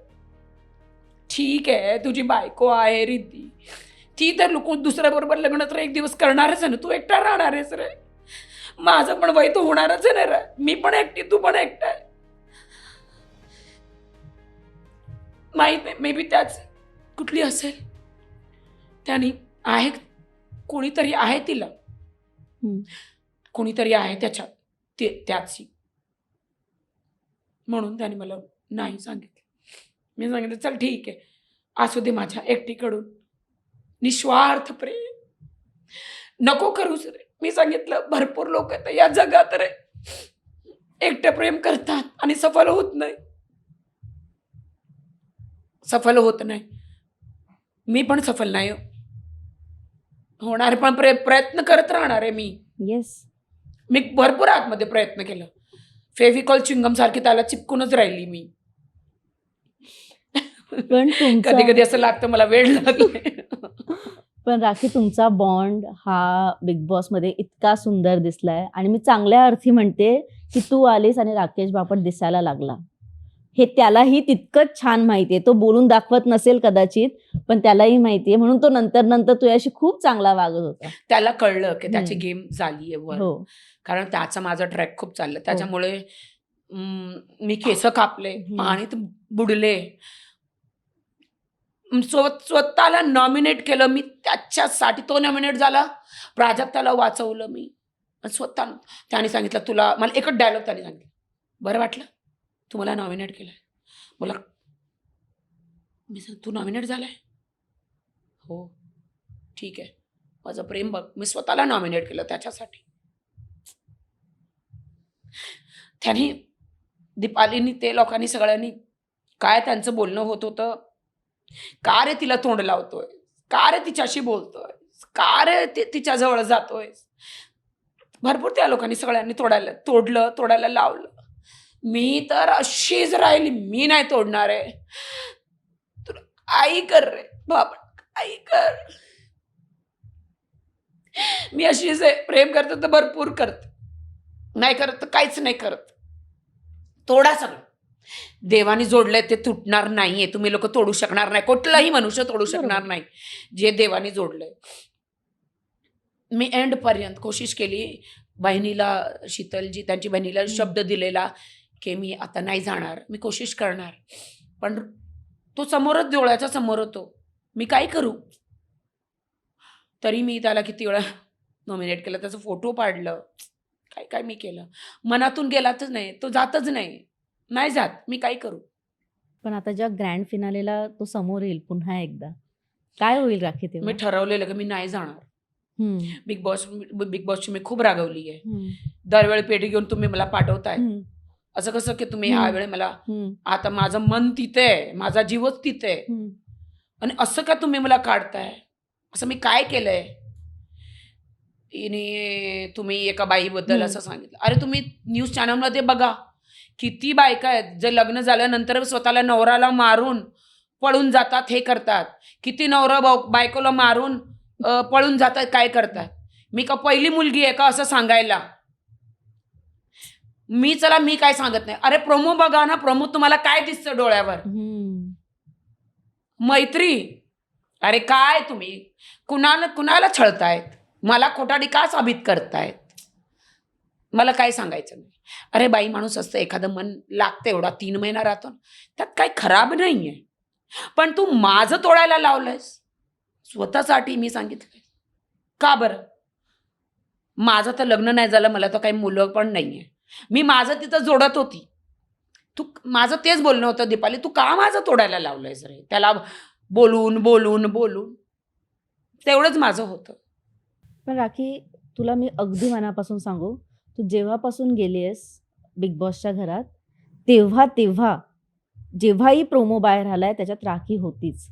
ठीक आहे तुझी बायको आहे रिद्धी, ती तर लोक दुसऱ्याबरोबर लग्न तर एक दिवस करणारच आहे ना. तू एकटा राहणार आहेस रे. माझं पण वय तर होणारच आहे ना रे. मी पण एकटी, तू पण एकटा आहे. माहित नाही, मे बी त्याच कुठली असेल, त्याने आहे कोणीतरी आहे तिला, कोणीतरी आहे त्याच्यात त्याची. म्हणून त्याने मला नाही सांगितलं. मी सांगितलं चल ठीक आहे, असू दे माझ्या एकटीकडून. निस्वार्थ प्रेम नको करूच रे. मी सांगितलं भरपूर लोक आहेत या जगात रे, एकटं प्रेम करतात आणि सफल होत नाही. सफल होत नाही. मी पण सफल नाही होणार, पण प्रयत्न करत राहणार आहे मी. येस, मी भरपूर आतमध्ये प्रयत्न केलं. फेविकॉल चिंगम सारखी त्याला चिपकूनच राहिली मी. पण कधी कधी असं लागतं मला वेळ लागले. पण राखी, तुमचा बॉन्ड हा बिग बॉस मध्ये इतका सुंदर दिसलाय आणि मी चांगल्या अर्थी म्हणते की तू आलीस आणि राकेश बापट दिसायला लागला. हे त्यालाही तितकंच छान माहितीये. तो बोलून दाखवत नसेल कदाचित, पण त्यालाही माहितीये. म्हणून तो नंतर नंतर तुझ्याशी खूप चांगला वागत होता. त्याला कळलं की त्याची गेम झालीये वर. हो, कारण त्याचा माझा ट्रॅक खूप चाललं. त्याच्यामुळे मी केस कापले, पाणीत बुडले, स्वतःला नॉमिनेट केलं मी त्याच्यासाठी. तो नॉमिनेट झाला, प्राजक्ताला वाचवलं मी स्वतः. त्याने सांगितलं तुला, मला एकच डायलॉग त्याने सांगितलं, बरं वाटलं तू मला नॉमिनेट केलंय. बोला मी सांग तू नॉमिनेट झालाय, हो ठीक आहे. माझं प्रेम बघ, मी स्वतःला नॉमिनेट केलं त्याच्यासाठी. त्याने दीपालीनी ते लोकांनी सगळ्यांनी काय त्यांचं बोलणं होत होतं, का रे तिला तोंड लावतोय, का रे तिच्याशी बोलतोय, का रे तिच्याजवळ जातोय. भरपूर त्या लोकांनी सगळ्यांनी तोडायला लावलं. मी तर अशीच राहिली, मी नाही तोडणार आहे. तुला आई कर रे बाबा, आई कर. मी अशीच आहे, प्रेम करते तर भरपूर करते, नाही करत तर काहीच नाही करत. तोडा सगळं. देवाने जोडलंय ते तुटणार नाहीये. तुम्ही लोक तोडू शकणार नाही, कुठलाही मनुष्य तोडू शकणार बरोबर. नाही जे देवाने जोडलंय. मी एंड पर्यंत कोशिश केली. बहिणीला, शीतलजी त्यांची बहिणीला शब्द दिलेला की मी आता नाही जाणार, मी कोशिश करणार. पण तो समोरच, डोळ्याच्या समोर होतो. मी काय करू. तरी मी त्याला किती वेळा नॉमिनेट केलं, त्याचा फोटो पाडलं, काय काय मी केलं. मनातून गेलाच नाही, तो जातच नाही जात. मी काय करू. पण आता जेव्हा ग्रँड फिनालेला तो समोर येईल पुन्हा एकदा, काय होईल राखी मी तेव्हा? ठरवलेलं की मी नाही जाणार. हम्म, बिग बॉसची मी खूप रागवली आहे. हम्म, दरवेळी पेटी घेऊन तुम्ही मला पाठवताय. हम्म, असं कसं की तुम्ही हम्म. ह्या वेळी मला, हम्म, आता माझं मन तिथे आहे, माझा जीवच तिथे आहे, हम्म. आणि असं का तुम्ही मला काढताय. असं मी काय केलंय. तुम्ही एका बाईबद्दल असं सांगितलं. अरे तुम्ही न्यूज चॅनलमध्ये बघा, किती बायका आहेत जे लग्न झाल्यानंतर स्वतःला नवऱ्याला मारून पळून जातात, हे करतात. किती नवरा बायकोला मारून पळून जातात, काय करतात. मी का पहिली मुलगी आहे का असं सांगायला. मी काय सांगत नाही. अरे प्रोमो बघा ना, प्रोमो तुम्हाला काय दिसतं डोळ्यावर. हम्म. मैत्री. अरे काय तुम्ही कुणाला छळतायत, मला खोटाडी का साबित करतायत, मला काय सांगायचं नाही. अरे बाई माणूस असतं, एखादं मन लागतं, एवढा 3 महिना राहतो, त्यात काही खराब नाहीये. पण तू माझं तोडायला लावलंयस स्वतःसाठी. मी सांगितलंय का बरं. माझं तर लग्न नाही झालं, मला तर काही मुलं पण नाहीये. मी माझं तिथं जोडत होती. तू माझं तेच बोलणं होतं, दीपाली तू का माझं तोडायला लावलंयस रे. त्याला बोलून तेवढंच माझं होतं. पण राखी, तुला मी अगदी मनापासून सांगू, तू जेव्हापासून गेलीयस बिग बॉसच्या घरात, तेव्हा जेव्हाही प्रोमो बाहेर आलाय त्याच्यात राखी होतीच.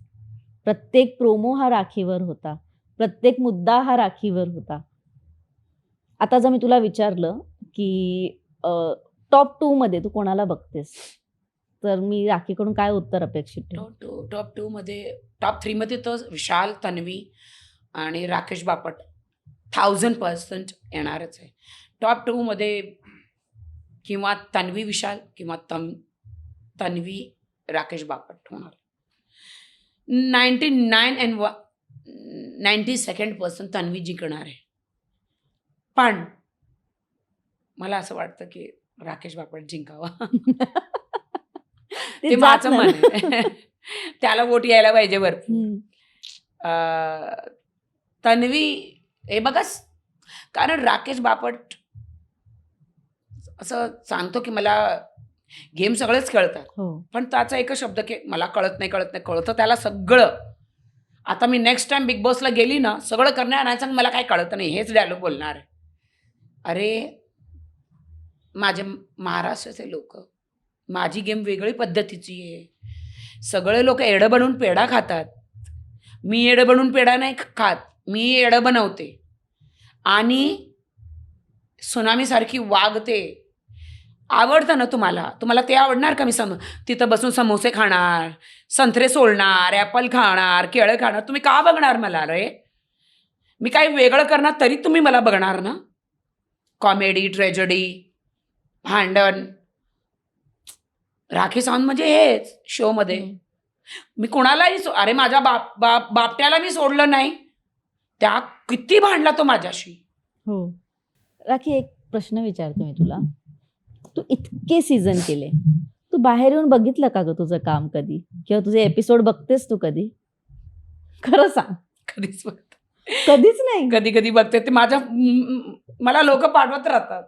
प्रत्येक प्रोमो हा राखीवर होता, प्रत्येक मुद्दा हा राखीवर होता. आता जर मी तुला विचारलं की टॉप 2 मध्ये तू कोणाला बघतेस, तर मी राखीकडून काय उत्तर अपेक्षित ठेवू? टॉप 2 मध्ये, टॉप 3 मध्ये तर विशाल, तन्वी आणि राकेश बापट 1000% येणारच आहे. टॉप 2 मध्ये किंवा तन्वी विशाल किंवा तन्वी राकेश बापट होणार. 92% तन्वी जिंकणार आहे. पण मला असं वाटतं की राकेश बापट जिंकावा. ते जात माझं नाही मन ना. आहे. त्याला वोट यायला पाहिजे भरपूर. हम्म. तन्वी हे बघाच, कारण राकेश बापट असं सांगतो की मला गेम सगळेच खेळतात, हो. पण त्याचा एकच शब्द की मला कळत नाही कळतं त्याला सगळं. आता मी नेक्स्ट टाइम बिग बॉसला गेली ना, सगळं करणार आणायचं आणि मला काही कळत नाही, हेच डायलॉग बोलणार आहे. अरे माझे महाराष्ट्राचे लोक, माझी गेम वेगळी पद्धतीची आहे. सगळे लोक एडं बनवून पेढा खातात, मी एडं बनवून पेढा नाही खात, मी एडं बनवते आणि सुनामीसारखी वागते. आवडतं ना तुम्हाला ते आवडणार का. मी तिथं बसून समोसे खाणार, संत्रे सोलणार, ॲपल खाणार, केळं खाणार. तुम्ही का बघणार मला रे. मी काही वेगळं करणार तरी तुम्ही मला बघणार ना. कॉमेडी, ट्रेजेडी, भांडण. राखी सावंत म्हणजे हेच शोमध्ये. मी कोणालाही अरे माझ्या बापट्याला मी सोडलं नाही, त्या किती भांडला तो माझ्याशी. हो. राखी, एक प्रश्न विचारते मी तुला. तू इतके सीझन केले, तू बाहेर येऊन बघितलं का ग तुझं काम कधी, किंवा तुझे एपिसोड बघतेस तू कधी? खरं सांग. कधीच बघते, कधीच नाही. कधी कधी बघते. ते मला लोक पाठवत राहतात,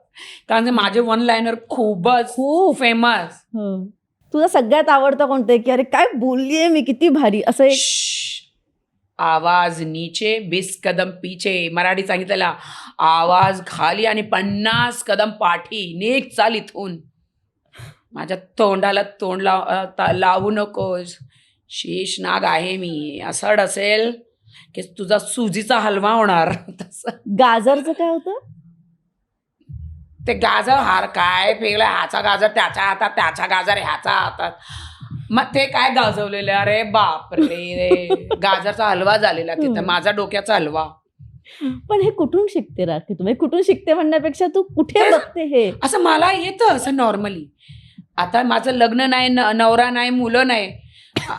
कारण माझे वन लाईनर खूपच खूप फेमस. हो. तुझा सगळ्यात आवडता कोणतं, की अरे काय बोललीये मी, किती भारी, असं एक? आवाज नीचे 20 कदम पीछे. मराठी सांगितलेला आवाज खाली आणि 50 कदम पाठी. नेक चाल इथून. माझ्या तोंडाला तोंड लावू नकोस. शेषनाग आहे मी. असं असेल की तुझा सुजीचा हलवा होणार. तसं गाजरचं काय होतं? ते गाजर हार काय फेगला, ह्याचा गाजर त्याच्या हातात, त्याच्या गाजर ह्याच्या हातात. मग ते काय गाजवलेलं, अरे बाप रे, गाजरचा हलवा झालेला तिथं, माझा डोक्याचा हलवा. पण हे कुठून शिकते राखी तुम्ही? कुठून शिकते म्हणण्यापेक्षा तू कुठे बघते हे? असं मला येतं असं नॉर्मली. आता माझं लग्न नाही, नवरा नाही, मुलं नाही,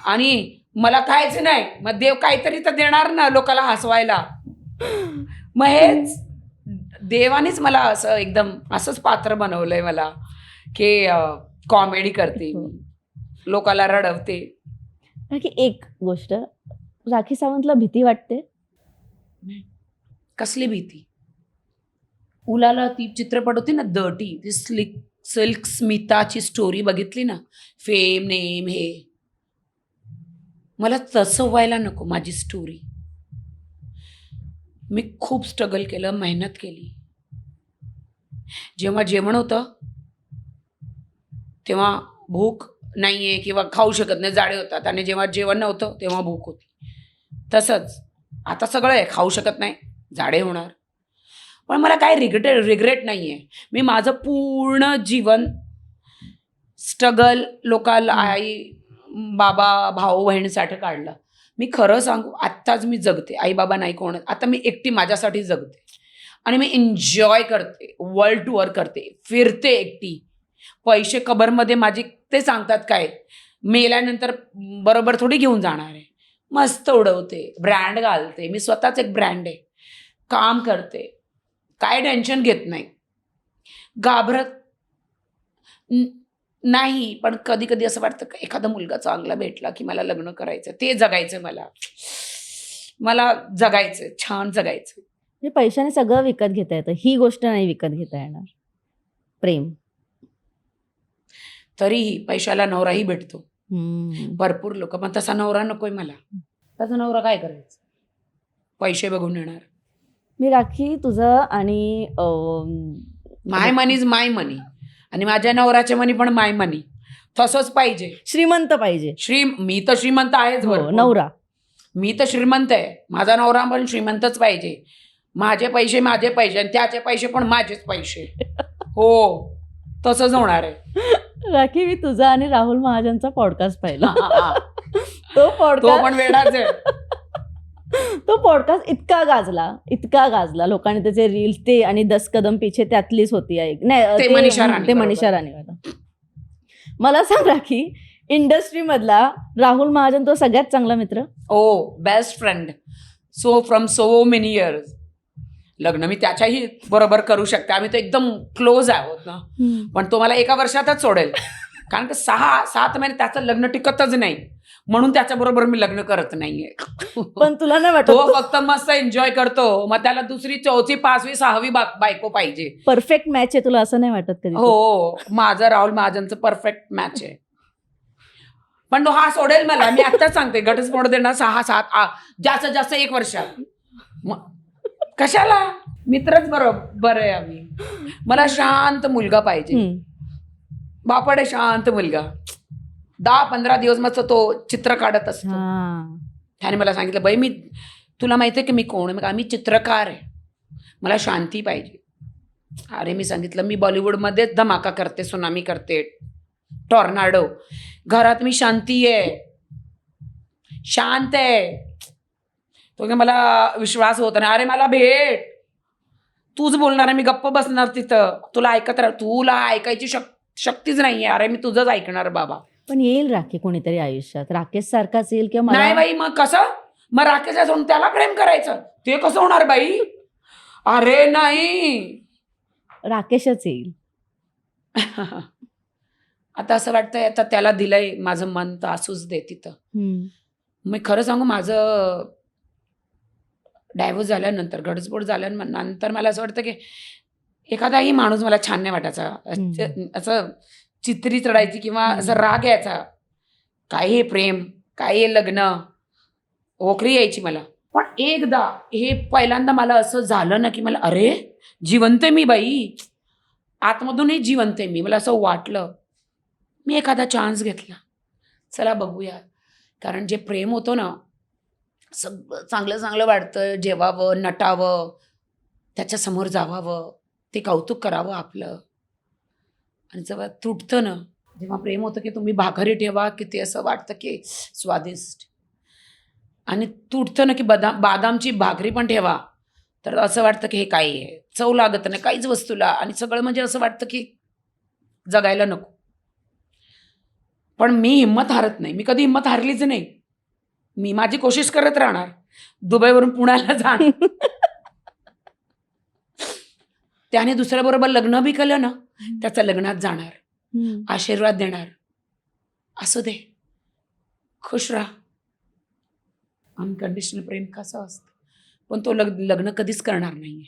आणि मला काहीच नाही, मग देव काहीतरी तर देणार ना लोकाला हसवायला. मग हेच देवानेच मला असं एकदम असंच पात्र बनवलंय मला की कॉमेडी करते मी, लोकाला रडवते. राखी, एक गोष्ट, राखी सावंतला भीती वाटते? कसली भीती? उलाला ती चित्रपट होती ना डर्टी, ती सिल्क स्मिताची स्टोरी बघितली ना, फेम नेम हे, मला तसं व्हायला नको माझी स्टोरी. मी खूप स्ट्रगल केलं, मेहनत केली. जेव्हा जेवण होतं तेव्हा भूक नाहीये किंवा खाऊ शकत नाही, जाडे होतात, आणि जेव्हा जेवण नव्हतं तेव्हा भूक होती. तसंच आता सगळं आहे, खाऊ शकत नाही, जाडे होणार, पण मला काय रिग्रेट नाही आहे. मी माझं पूर्ण जीवन स्ट्रगल लोकाला, आई बाबा भाऊ बहिणीसाठी काढलं. मी खरं सांगू, आत्ताच मी जगते, आई बाबा नाही कोण, आता मी एकटी माझ्यासाठी जगते, आणि मी एन्जॉय करते, वर्ल्ड टूर करते, फिरते एकटी. पैसे कबरमध्ये माझी ते सांगतात काय, मेल्यानंतर बरोबर थोडी घेऊन जाणार आहे. मस्त उडवते, ब्रँड घालते, मी स्वतःच एक ब्रँड आहे, काम करते, काय टेन्शन घेत नाही, घाबरत नाही. पण कधी कधी असं वाटतं की एखादा मुलगा चांगला भेटला की मला लग्न करायचं, ते जगायचं, मला जगायचं, छान जगायचं. म्हणजे पैशाने सगळं विकत घेता येतं, ही गोष्ट नाही विकत घेता येणार, प्रेम. तरीही पैशाला नवराही भेटतो, भरपूर लोक, पण तसा नवरा नकोय मला. तसा नवरा काय करायचं, पैसे बघून येणार. मी राखी तुझं आणि माय मनी इज माय मनी, आणि माझ्या नवऱ्याचे मनी पण माय मनी, तसंच पाहिजे. श्रीमंत पाहिजे. मी तर श्रीमंत आहेच, नवरा मी तर श्रीमंत आहे, माझा नवरा पण श्रीमंतच पाहिजे. माझे पैसे आणि त्याचे पैसे पण माझेच पैसे. हो, तसंच होणार आहे. राखी, मी तुझा आणि राहुल महाजनचा पॉडकास्ट पाहिला. तो पण वेळाच आहे. तो पॉडकास्ट इतका गाजला, लोकांनी त्याचे रील्स, ते आणि 10 कदम पीछे त्यातलीच होती, ते मनीषा राणी. मला सांग राखी, इंडस्ट्री मधला राहुल महाजन तो सगळ्यात चांगला मित्र? Best friend, from so many years. लग्न मी त्याच्याही बरोबर करू शकते, आम्ही तर एकदम क्लोज आहोत ना. पण तो मला 1 वर्षातच सोडेल, कारण की 6-7 महिने त्याचं लग्न टिकतच नाही, म्हणून त्याच्या बरोबर मी लग्न करत नाहीये. पण तुला नाही वाटत तो फक्त मस्त एन्जॉय करतो, मग त्याला 2री 4थी 5वी 6वी बायको पाहिजे. परफेक्ट मॅच आहे, तुला असं नाही वाटत कधी? हो, माझं राहुल महाजनचं परफेक्ट मॅच आहे. पण तो हा सोडेल मला, मी आत्ताच सांगते, घटस्फोट देणार 6-7, जास्तीत जास्त 1 वर्षात. कशाला, मित्रच बरोबर आहे आम्ही. मला शांत मुलगा पाहिजे, बापाडे शांत मुलगा. 10-15 दिवस मस्त तो चित्र काढत असतो. त्याने मला सांगितलं, बाई मी तुला माहिती आहे की मी कोण आहे? मग आम्ही चित्रकार आहे, मला शांती पाहिजे. अरे मी सांगितलं, मी बॉलिवूडमध्ये धमाका करते, सुनामी करते, टॉर्नाडो. घरात मी शांती आहे, शांत आहे. तो की मला विश्वास होता ना, अरे मला भेट, तूच बोलणार आहे, मी गप्प बसणार तिथं, तुला ऐकायची शक्तीच नाहीये. अरे मी तुझंच ऐकणार बाबा. पण येईल राखी कोणीतरी आयुष्यात, राकेश सारखाच येईल किंवा नाही बाई. मग कसं, मग राकेश असून त्याला प्रेम करायचं, ते कसं होणार बाई? अरे नाही, राकेशच येईल. आता असं वाटतंय, आता त्याला दिलंय माझं मन, तर असूच दे तिथं. मी खरं सांगू, माझं डायव्होर्स झाल्यानंतर, घटस्फोट झाल्यानंतर मला असं वाटतं की एखादाही माणूस मला छान नाही वाटायचा. असं चित्री चढायची किंवा असं राग यायचा, काय हे प्रेम, काय हे लग्न, ओखरी यायची मला. पण एकदा हे पहिल्यांदा मला असं झालं ना की मला, अरे जिवंत मी बाई, आतमधूनही जिवंत मी. मला असं वाटलं मी एखादा चान्स घेतला, चला बघूया. कारण जे प्रेम होतं ना, सगळं चांगलं चांगलं वाटतं, जेवावं, नटावं, त्याच्यासमोर जावावं, ते कौतुक करावं आपलं. आणि जेव्हा तुटतं ना, जेव्हा प्रेम होतं की तुम्ही भाकरी ठेवा की ते असं वाटतं की स्वादिष्ट, आणि तुटतं ना की बादामची भाकरी पण ठेवा, तर असं वाटतं की हे काय आहे, चव लागत नाही काहीच वस्तूला, आणि सगळं म्हणजे असं वाटतं की जगायला नको. पण मी हिंमत हारत नाही, मी कधी हिंमत हारलीच नाही. मी माझी कोशिश करत राहणार. दुबईवरून पुण्याला जाणार, त्याने दुसऱ्याबरोबर लग्न बी केलं ना, त्याच्या लग्नात जाणार, आशीर्वाद देणार, असू दे, खुश राहा. अनकंडिशनल प्रेम कसं असतं, पण तो लग्न कधीच करणार नाहीये.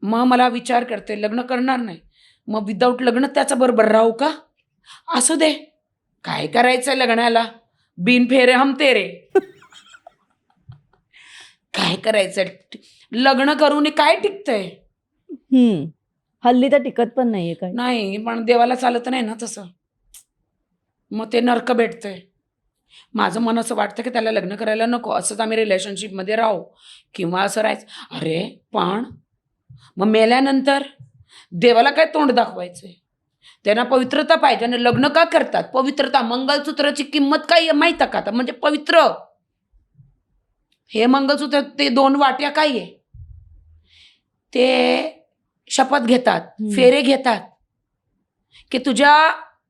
मग मला विचार करते, लग्न करणार नाही, मग विदाऊट लग्न त्याच्याबरोबर राहू का? असू दे, काय करायचंय लग्नाला, बिन फेरे हम तेरे. काय करायचंय, लग्न करून काय टिकतंय? हल्ली तर टिकत पण नाहीये काय. नाही, पण देवाला चालत नाही ना तसं, मग ते नरक भेटतंय. माझं मन असं वाटतं की त्याला लग्न करायला नको, असंच आम्ही रिलेशनशिपमध्ये राहू किंवा असं राहायचं. अरे पण मग मेल्यानंतर देवाला काय तोंड दाखवायचंय? त्यांना पवित्रता पाहिजे. आणि लग्न का करतात? पवित्रता. मंगळसूत्राची किंमत काय आहे माहिती का? आता म्हणजे पवित्र, हे मंगळसूत्र, ते 2 वाट्या काय आहे, ते शपथ घेतात, फेरे घेतात की तुझ्या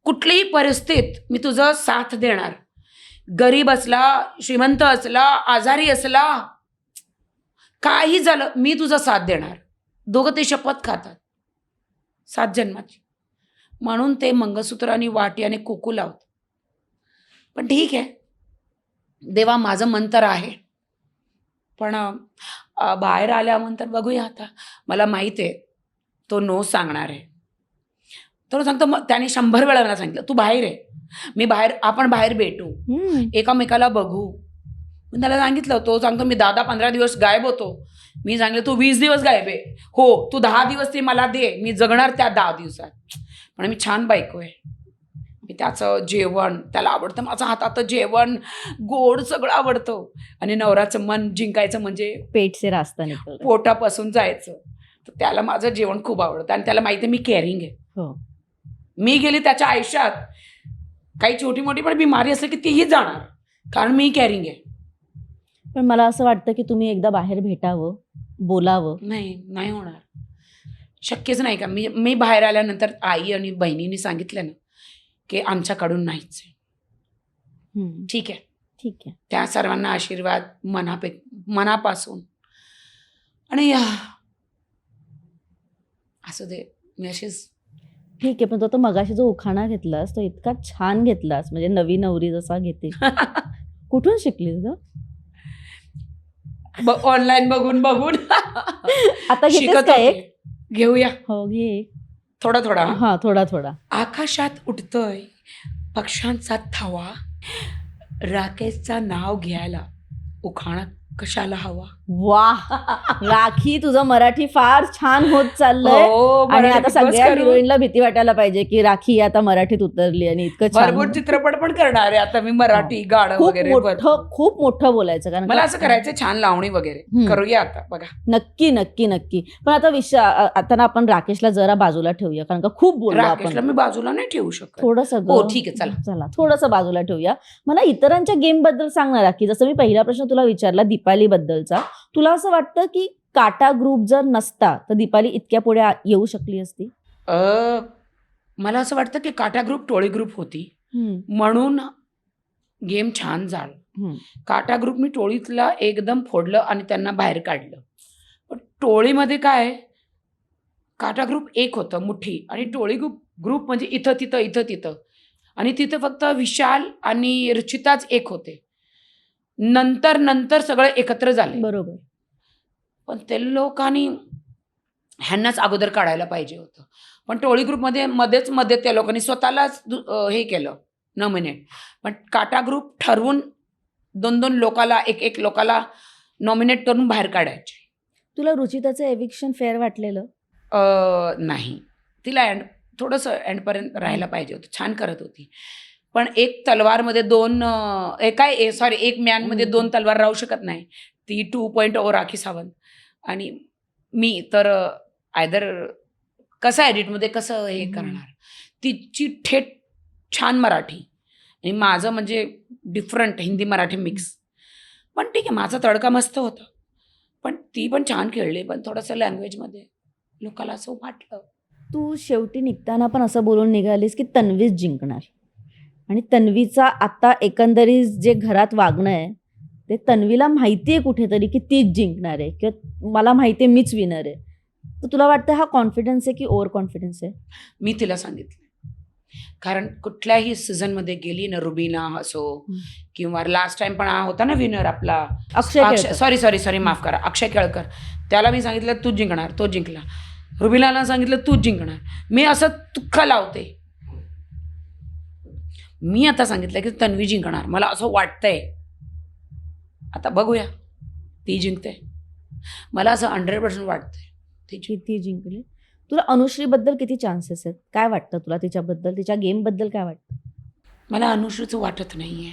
कुठलीही परिस्थितीत मी तुझं साथ देणार. गरीब असला, श्रीमंत असला, आजारी असला, काही झालं, मी तुझा साथ देणार. दोघं ते शपथ खातात 7 जन्माची. म्हणून ते मंगळसूत्र आणि वाटी आणि कुकू लावतात. पण ठीक आहे, देवा माझं मन तर आहे, पण बाहेर आल्यानंतर बघूया. आता मला माहिती आहे तो नो सांगणार आहे. तो सांगतो, मग त्याने 100 वेळा मला सांगितलं, तू बाहेर आहे, मी बाहेर, आपण बाहेर भेटू, एकामेकाला बघू. मी त्याला सांगितलं, तो सांगतो मी 10-15 दिवस गायब होतो. मी सांगितलं तू 20 दिवस गायब आहे, हो तू 10 दिवस ते मला दे, मी जगणार त्या 10 दिवसात. पण मी छान बायको आहे, मी त्याचं जेवण त्याला आवडतं, माझं हाताचं जेवण गोड सगळं आवडतं. आणि नवऱ्याचं मन जिंकायचं म्हणजे पेट से रास्ता निकल. पोटापासून जायचं. तर त्याला माझं जेवण खूप आवडतं आणि त्याला माहिती आहे मी केअरिंग आहे. हो. मी गेली त्याच्या आयुष्यात, काही छोटी मोठी पण बिमारी असेल की तीही जाणार, कारण मी केअरिंग आहे. पण मला असं वाटतं की तुम्ही एकदा बाहेर भेटावं, बोलावं. नाही होणार, शक्यच नाही. का मी बाहेर आल्यानंतर आई आणि बहिणींनी सांगितलं ना की आमच्याकडून नाहीच आहे. ठीक आहे, ठीक आहे. त्या सर्वांना आशीर्वाद मनापासून. आणि असू दे, मी अशीच. ठीक आहे, पण तो मगाशी जो उखाणा घेतलास तो इतका छान घेतलास, म्हणजे नवी नवरी जसा घेते. कुठून शिकलीस ग? ऑनलाईन बघून आता घेतेस शिकत काय? होते. घेऊया. हो घे. थोडा थोडा. हा, थोडा थोडा. आकाशात उडतोय पक्ष्यांचा थवा, राकेशचा नाव घ्यायला उखाणा कशाला हवा. वाह, राखी तुझं मराठी फार छान होत चाललंय. हो, आणि मराठी आता बस सगळ्या करू. हिरोईनला भीती वाटायला पाहिजे की राखी आता मराठीत उतरली आणि इतकं छान. भरपूर चित्रपट पण करणार आहे आता मी, मराठी गाणं खूप वगैरे. खूप मोठं बोलायचं, कारण मला असं करायचं, छान लावणी वगैरे करूया आता. बघा, नक्की नक्की नक्की. पण आता आता ना आपण राकेशला जरा बाजूला ठेवूया, कारण का खूप बोललो राकेशला आपण. मी बाजूला नाही ठेवू शकत. थोडस. हो ठीक आहे, चला चला थोडंसं बाजूला ठेवूया. मला इतरांच्या गेम बद्दल सांगणार की जसं मी पहिला प्रश्न तुला विचारला दीपाली बद्दलचा, तुला असं वाटतं की काटा ग्रुप जर नसता तर दीपाली इतक्या पुढे येऊ शकली असती? मला असं वाटतं की काटा ग्रुप टोळी ग्रुप होती म्हणून गेम छान झालं. काटा ग्रुप मी टोळीतला एकदम फोडलं आणि त्यांना बाहेर काढलं. पण टोळीमध्ये काय, काटा ग्रुप एक होतं मुठ्ठी, आणि टोळी ग्रुप म्हणजे इथं तिथं, आणि तिथं फक्त विशाल आणि रुचिताच एक होते. नंतर सगळे एकत्र झाले. बरोबर. पण ते लोकांनी ह्यांनाच अगोदर काढायला पाहिजे होतं. पण टोळी ग्रुपमध्ये मध्ये त्या लोकांनी स्वतःलाच हे केलं, नॉमिनेट. पण काटा ग्रुप ठरवून 2 लोकाला, एक लोकाला नॉमिनेट करून बाहेर काढायचे. तुला रुचिताचं एविक्शन फेअर वाटलेलं? नाही, तिला थोडंसं एंडपर्यंत राहायला पाहिजे होतं, छान करत होती. पण एक तलवारमध्ये दोन एक मॅनमध्ये दोन तलवार राहू शकत नाही. ती 2.0 राखी सावंत आणि मी तर आयदर कसं एडिटमध्ये कसं हे करणार. तिची थेट छान मराठी आणि माझं म्हणजे डिफरंट हिंदी मराठी मिक्स. पण ठीक आहे, माझा तडका मस्त होता. पण ती पण छान खेळली, पण थोडंसं लँग्वेजमध्ये लोकांना असं वाटलं. तू शेवटी निघताना पण असं बोलून निघालीस की तन्वीच जिंकणार आणि तन्वीचा आता एकंदरीत जे घरात वागणं आहे ते तन्वीला माहिती आहे कुठेतरी की तीच जिंकणार आहे किंवा मला माहिती आहे मीच विनर आहे. तर तुला वाटतं हा कॉन्फिडन्स आहे की ओव्हर कॉन्फिडन्स आहे? मी तिला सांगितलं, कारण कुठल्याही सीझनमध्ये गेली ना, रुबीना असो किंवा लास्ट टाइम पण हा होता ना विनर आपला अक्षय केळकर. सॉरी माफ करा, अक्षय केळकर. त्याला मी सांगितलं तूच जिंकणार, तो जिंकला. रुबीनाला सांगितलं तूच जिंकणार. मी असं तुक्का लावते. मी आता सांगितलं की तन्वी जिंकणार, मला असं वाटतंय. आता बघूया ती जिंकते, मला असं 100% वाटतंय ती जिंकली. तुला अनुश्रीबद्दल किती चान्सेस आहेत? काय वाटतं तुला तिच्याबद्दल, तिच्या गेमबद्दल काय वाटतं? मला अनुश्रीचं वाटत नाही आहे.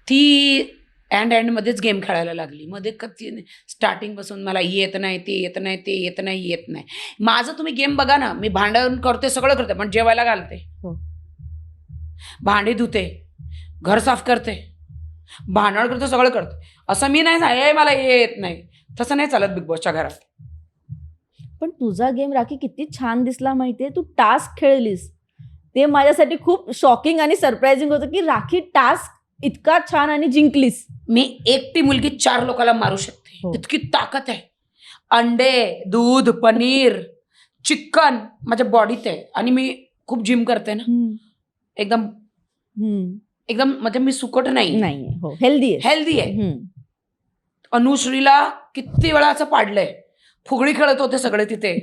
ती एंडमध्येच गेम खेळायला लागली. मध्ये कधी स्टार्टिंगपासून मला येत नाही, ते येत नाही, ते येत नाही, येत नाही. माझं तुम्ही गेम बघा ना, मी भांडण करते, सगळं करते, पण जेवायला घालते, भांडी धुते, घर साफ करते, भांडण करते, सगळं करते. असं मी नाही सांग मला हे येत नाही, तसं नाही चालत बिग बॉसच्या घरात. पण तुझा गेम राखी किती छान दिसला माहितीये. तू टास्क खेळलीस ते माझ्यासाठी खूप शॉकिंग आणि सरप्रायझिंग होतं की राखी टास्क इतका छान आणि जिंकलीस. मी एकटी मुलगी 4 लोकांना मारू शकते, इतकी ताकद आहे. अंडे, दूध, पनीर, चिकन माझ्या बॉडीत आहे आणि मी खूप जिम करते ना, एकदम एकदम म्हणजे मी सुकट नाही, हो हेल्दी आहे. अनुश्रीला किती वेळा असं पाडलंय. फुगडी खेळत होते सगळे तिथे,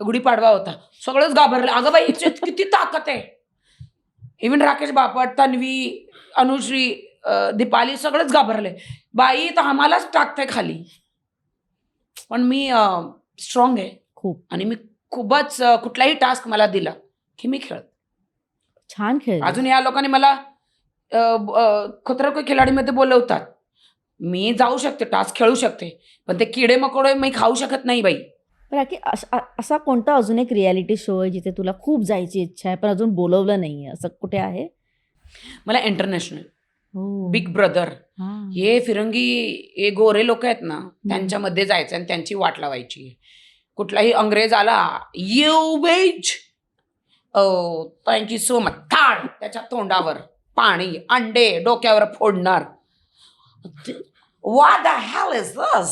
गुढीपाडवा होता, सगळंच घाबरले. अगं बाई किती ताकद आहे. इव्हन राकेश बापट, तन्वी, अनुश्री, दीपाली सगळंच घाबरले. बाई तर आम्हालाच टाकते खाली. पण मी स्ट्रॉंग आहे खूप आणि मी खूपच कुठलाही टास्क मला दिला की मी खेळत छान खेळ. अजून या लोकांनी मला खतरों के खिलाडीमध्ये बोलवतात. मी जाऊ शकते, टास्क खेळू शकते, पण ते किडे मकोडे मी खाऊ शकत नाही बाई. राखी असा कोणता अजून एक रियालिटी शो आहे जिथे तुला खूप जायची इच्छा आहे पण अजून बोलवलं नाहीये, असं कुठे आहे? मला इंटरनॅशनल बिग ब्रदर, हे फिरंगी हे गोरे लोक आहेत ना, त्यांच्यामध्ये जायचं आणि त्यांची वाट लावायची. कुठलाही अंग्रेज आला, यू वेज थँक्यू सो मच, थाळ त्याच्या तोंडावर, पाणी, अंडे डोक्यावर फोडणार. What the hell is this?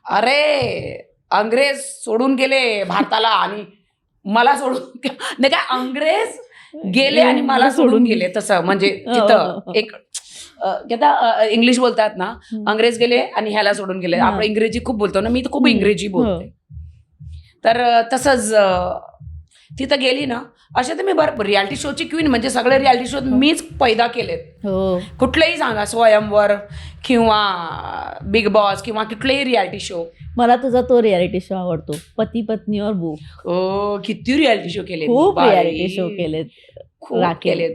अरे अंग्रेज सोडून गेले भारताला आणि मला सोडून नाही काय, अंग्रेज गेले आणि मला सोडून गेले. तसं म्हणजे तिथं एक इंग्लिश बोलतात ना, अंग्रेज गेले आणि ह्याला सोडून गेले. आपण इंग्रजी खूप बोलतो ना, मी तर खूप इंग्रजी बोलते. तर तसंच तिथं गेली ना, अशा तर मी भरपूर रियालिटी शोची क्वीन, म्हणजे सगळे रियालिटी शो मीच पैदा केलेत. कुठलेही सांगा, स्वयंवर किंवा बिग बॉस किंवा कुठलेही रियालिटी शो. मला तुझा तो रियालिटी शो आवडतो, पती पत्नी और बुक. किती रियालिटी शो केले, खूप रियालिटी शो केलेत.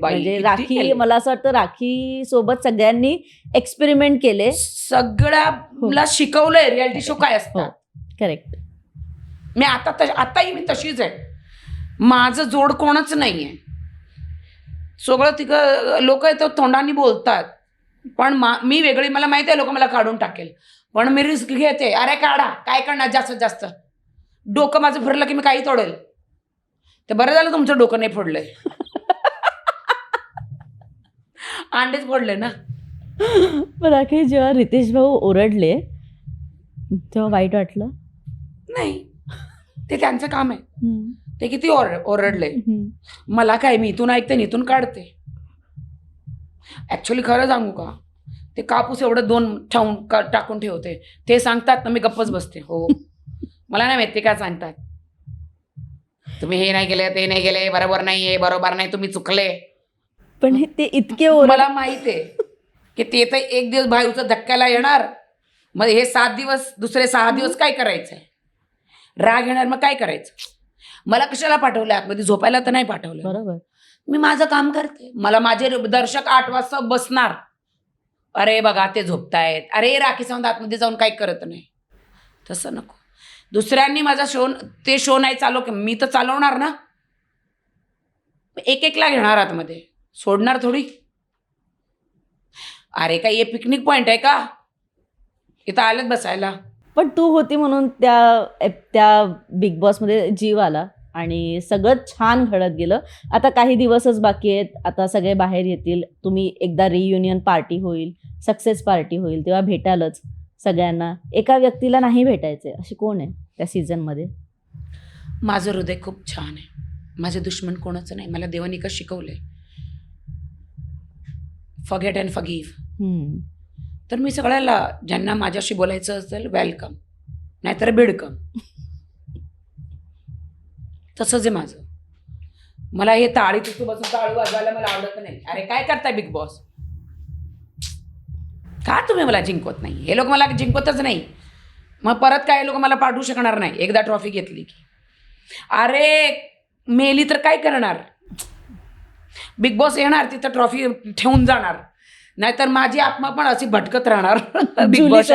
म्हणजे राखी, मला असं वाटतं राखी सोबत सगळ्यांनी एक्सपेरिमेंट केले, सगळ्याला शिकवलंय रियालिटी शो काय असतात. करेक्ट. मी आताही मी तशीच आहे. माझं जोड कोणच नाहीये. सगळं तिकडं लोक येतं तोंडाने बोलतात, पण मी वेगळी. मला माहिती आहे लोक मला काढून टाकेल, पण मी रिस्क घेते. अरे काढा, काय करणार, जास्तीत जास्त डोकं माझं फिरलं की मी काही तोडेल. ते बरं झालं तुमचं डोकं नाही फोडलंय. अंडेच फोडले ना. पण राखी, जेव्हा रितेश भाऊ ओरडले तेव्हा वाईट वाटलं? नाही, ते त्यांचं काम आहे. ते किती ओरडले, मला काय, मी इथून ऐकते इथून काढते. ऍक्च्युली खरं सांगू का, ते कापूस एवढं 2 टाकून ठेवते, ते सांगतात ना मी गप्पच बसते. हो, मला नाही माहिती काय सांगतात. तुम्ही हे नाही केले, ते नाही केले, बरोबर नाही, तुम्ही चुकले. पण ते इतके मला माहित आहे की ते तर एक दिवस बाहेरचा धक्क्याला येणार, मग हे 7 दिवस, दुसरे 6 दिवस काय करायचंय, राग येणार, मग काय करायचं. मला कशाला पाठवलं आतमध्ये? झोपायला तर नाही पाठवलं. बरोबर. मी माझं काम करते. मला माझे दर्शक 8 वाजता बसणार, अरे बघा ते झोपतायत, अरे राखी सावंत आतमध्ये जाऊन काही करत नाही. तसं नको. दुसऱ्यांनी माझा शो नाही चालव, मी तर चालवणार ना. एक-एकला घेणार आतमध्ये, सोडणार थोडी. अरे काही हे पिकनिक पॉइंट आहे का? इथं आलेत बसायला. पण तू होती म्हणून त्या बिग बॉसमध्ये जीव आला आणि सगळं छान घडत गेलं. आता काही दिवसच बाकी आहेत, आता सगळे बाहेर येतील, तुम्ही एकदा रियुनियन पार्टी होईल, सक्सेस पार्टी होईल, तेव्हा भेटालच सगळ्यांना. एका व्यक्तीला नाही भेटायचे, अशी कोण आहे त्या सीझनमध्ये? माझं हृदय खूप छान आहे. माझे दुश्मन कोणाचं नाही. मला देवाने का शिकवलंय, फॉरगेट अँड फॉरगिव्ह. तर मी सगळ्याला, ज्यांना माझ्याशी बोलायचं असेल वेलकम, नाहीतर बिडकम. तसंच आहे माझं. मला हे ताळी तिथं बसून टाळू वाजवायला मला आवडत नाही. अरे काय करताय बिग बॉस? का तुम्ही मला जिंकवत नाही? हे लोक मला जिंकवतच नाही, मग परत काय लोक मला पाठवू शकणार नाही एकदा ट्रॉफी घेतली की. अरे मेली तर काय करणार? बिग बॉस येणार, तिथं ट्रॉफी ठेवून जाणार, नाहीतर माझी आत्मा पण अशी भटकत राहणार बिग बॉस.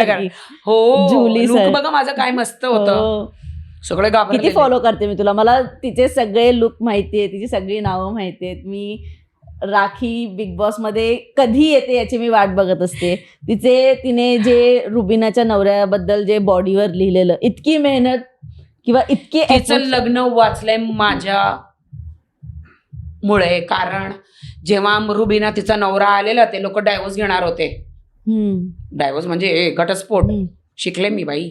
हो, लुक बघा माझं काय मस्त होतं. सगळे घाबरले. किती फॉलो करते मी तुला, मला तिचे सगळे लुक माहिती आहे, तिची सगळी नावं माहिती आहेत. मी राखी बिग बॉसमध्ये कधी येते याची मी वाट बघत असते. तिने जे रुबिनाच्या नवऱ्याबद्दल जे बॉडीवर लिहिलेलं, इतकी मेहनत किंवा इतके तिचं लग्न वाचलंय माझ्या मुळे. कारण जेव्हा रुबिना तिचा नवरा आलेला, ते लोक डायव्होर्स घेणार होते. डायव्होर्स म्हणजे घटस्फोट. शिकले मी बाई.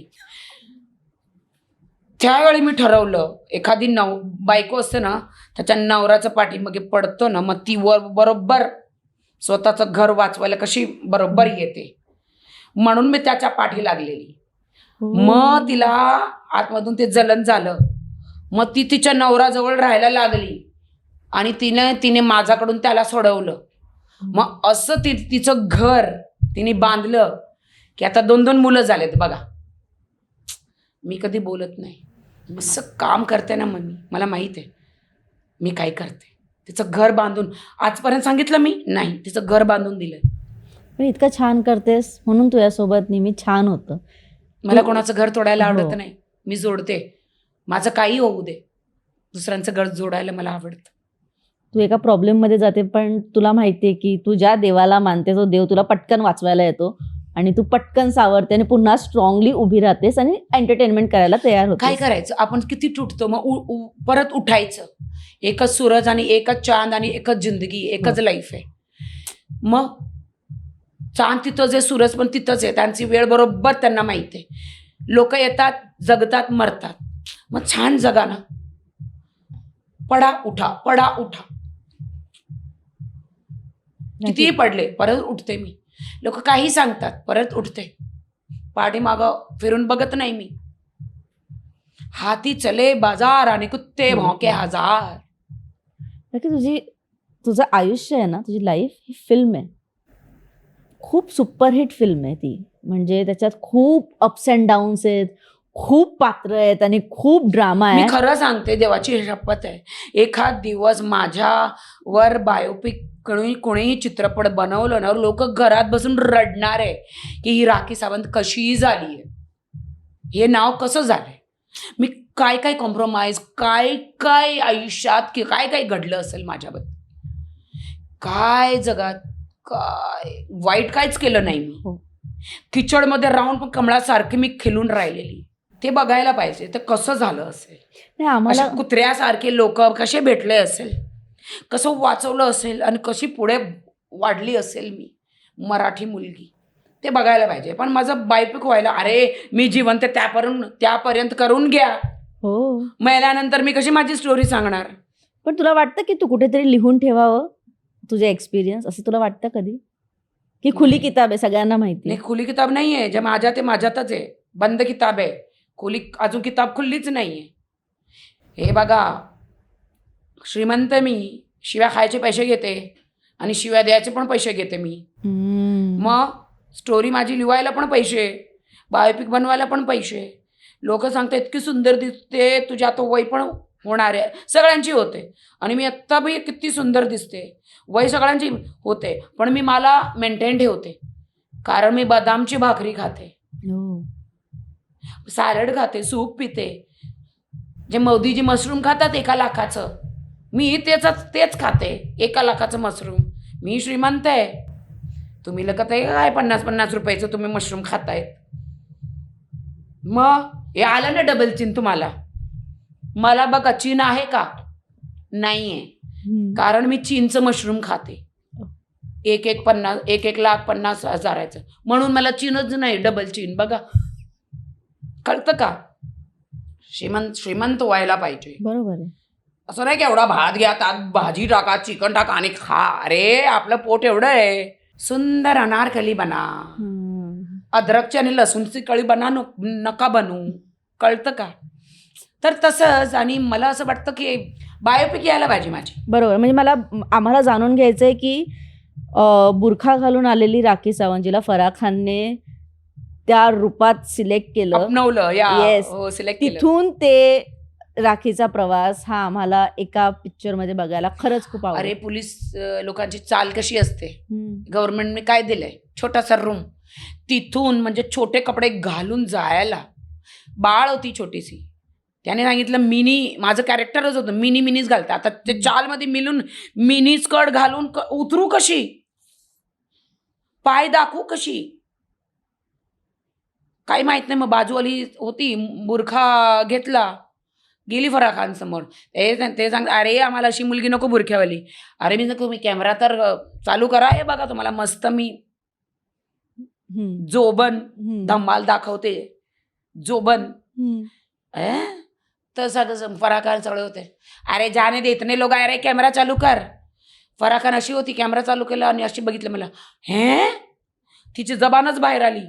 त्यावेळी मी ठरवलं, एखादी बायको असते ना, त्याच्या नवऱ्याचं पाठीमागे पडतो ना, मग ती बरोबर स्वतःचं घर वाचवायला कशी बरोबर येते, म्हणून मी त्याच्या पाठी लागलेली. मग तिला आतमधून ते जलन झालं, मग ती तिच्या नवऱ्याजवळ राहायला लागली आणि तिने माझ्याकडून त्याला सोडवलं. मग असं तिचं घर तिने बांधलं की आता 2-2 मुलं झालेत बघा. मी कधी बोलत नाही, असं काम करते ना मग मला माहीत आहे मी काय करते. तिचं घर बांधून, आजपर्यंत सांगितलं मी नाही, तिचं घर बांधून दिलंय. पण इतकं छान करतेस म्हणून तुझ्यासोबत नेहमी छान होतं. मला कोणाचं घर तोडायला आवडत नाही. मी जोडते, माझं काही होऊ दे, दुसऱ्यांचं घर जोडायला मला आवडतं. तू एका प्रॉब्लेममध्ये जाते, पण तुला माहिती आहे की तू ज्या देवाला मानते तो देव तुला पटकन वाचवायला येतो आणि तू पटकन सावरते आणि पुन्हा स्ट्रॉंगली उभी राहतेस आणि एंटरटेनमेंट करायला तयार होते. काय करायचं? आपण किती तुटतो, मग परत उठायचं. एकच सूरज आणि एकच चांद आणि एकच जिंदगी, एकच लाईफ आहे. मग चांद तिथंच आहे, सूरज पण तिथंच आहे. त्यांची वेळ बरोबर त्यांना माहिती आहे. लोक येतात, जगतात, मरतात. मग छान जगा ना. पडा उठा, पडा उठा. कितीही पडले परत उठते मी. लोक काही सांगतात, परत उठते. पाठीमागं फिरून बघत नाही मी. हाती चले बाजार आणि कुत्ते भौंके हजार. तुझं आयुष्य आहे ना, तुझी लाईफ ही फिल्म आहे. खूप सुपरहिट फिल्म आहे ती. म्हणजे त्याच्यात खूप अप्स अँड डाऊन्स आहेत, खूप पात्र आहेत आणि खूप ड्रामा आहे. मी खरं सांगते, देवाची शपथ आहे, एखाद दिवस माझ्यावर बायोपिक कोणीही चित्रपट बनवलं ना, लोक घरात बसून रडणार आहे की ही राखी सावंत कशी झाली आहे, हे नाव कसं झालंय. मी काय काय कॉम्प्रोमाइज, काय काय आयुष्यात काय काय घडलं असेल माझ्याबद्दल, काय जगात काय वाईट काहीच केलं नाही मी. किचडमध्ये राहून पण कमळासारखी मी खिलून राहिलेली. ते बघायला पाहिजे तर कसं झालं असेल. आम्हाला कुत्र्यासारखे लोक कसे भेटले असेल, कसं वाचवलं असेल आणि कशी पुढे वाढली असेल मी मराठी मुलगी, ते बघायला पाहिजे. पण माझं बायोपिक व्हायला, अरे मी जिवंत त्यापर्यंत करून घ्या. हो, मेल्यानंतर मी कशी माझी स्टोरी सांगणार. पण तुला वाटतं की तू कुठेतरी लिहून ठेवावं तुझे एक्सपिरियन्स, असं तुला वाटतं कधी? की खुली किताब आहे, सगळ्यांना माहिती नाही. खुली किताब नाही आहे, जे माझ्यात आहे माझ्यातच आहे. बंद किताब आहे, खुली अजून किताब खुल्लीच नाहीये. हे बघा, श्रीमंत मी, शिव्या खायचे पैसे घेते आणि शिव्या द्यायचे पण पैसे घेते मी. मग स्टोरी माझी लिहायला पण पैसे, बायोपिक बनवायला पण पैसे. लोक सांगतात इतकी सुंदर दिसते, तुझ्या तो वय पण होणारे सगळ्यांची होते. आणि मी आत्ता बी किती सुंदर दिसते, वय सगळ्यांची होते, पण मी मला मेंटेन ठेवते. कारण मी बदामची भाकरी खाते, हो. सॅलड खाते, सूप पिते. जे मोदीजी मशरूम खातात 1 लाखाचं, मी तेच खाते 1 लाखाचं मशरूम. मी श्रीमंत आहे. तुम्ही लगत आहे काय 50-50 रुपयाचं तुम्ही मशरूम खातायत. मग हे आलं ना डबल चीन तुम्हाला. मला बघा चीन आहे का? नाहीये. कारण मी चीनचं मशरूम खाते. 1,50,000 म्हणून मला चीनच नाही, डबल चीन. बघा, कळतं का? श्रीमंत व्हायला पाहिजे. बरोबर आहे. असं नाही की एवढा भात घ्या, त्यात भाजी टाका, चिकन टाका आणि खा. अरे आपलं पोट एवढं आहे. सुंदर अनारकली बना, अद्रकची आणि लसूणची कळी बना, नका बनू. कळतं का? तर तसंच. आणि मला असं वाटतं की बायोपिक यायला पाहिजे माझी. बरोबर. म्हणजे आम्हाला जाणून घ्यायचं आहे की बुरखा घालून आलेली राखी सावंतजीला फराह खानने त्या रूपात सिलेक्ट केलं, अपनवलं. Yes. सिलेक्ट केलं. तिथून ते राखीचा प्रवास हा आम्हाला एका पिक्चरमध्ये बघायला खरंच खूप आवडला. अरे पोलीस लोकांची चाल कशी असते. गव्हर्नमेंटने काय दिलंय? छोटासा रूम, तिथून म्हणजे छोटे कपडे घालून जायला. बाळ होती छोटीशी, त्याने सांगितलं मिनी, माझं कॅरेक्टरच होतं मिनीच घालतं. आता ते चालमध्ये मिळून मिनी स्कर्ट घालून उतरू कशी, पाय दाखवू कशी, काही माहित नाही. मग बाजूवाली होती, बुरखा घेतला, गेली फराह खान समोर. ते सांग, अरे आम्हाला अशी मुलगी नको बुरख्यावाली. अरे मी नको, मी कॅमेरा तर चालू करा, हे बघा तुम्हाला मस्त मी जोबन धम्माल दाखवते, जोबन. तर सगळं फराह खान सगळे होते, अरे जाने दे इतने लोग, अरे कॅमेरा चालू कर. फराह खान अशी होती, कॅमेरा चालू केला आणि अशी बघितलं मला. तिची जबानच बाहेर आली.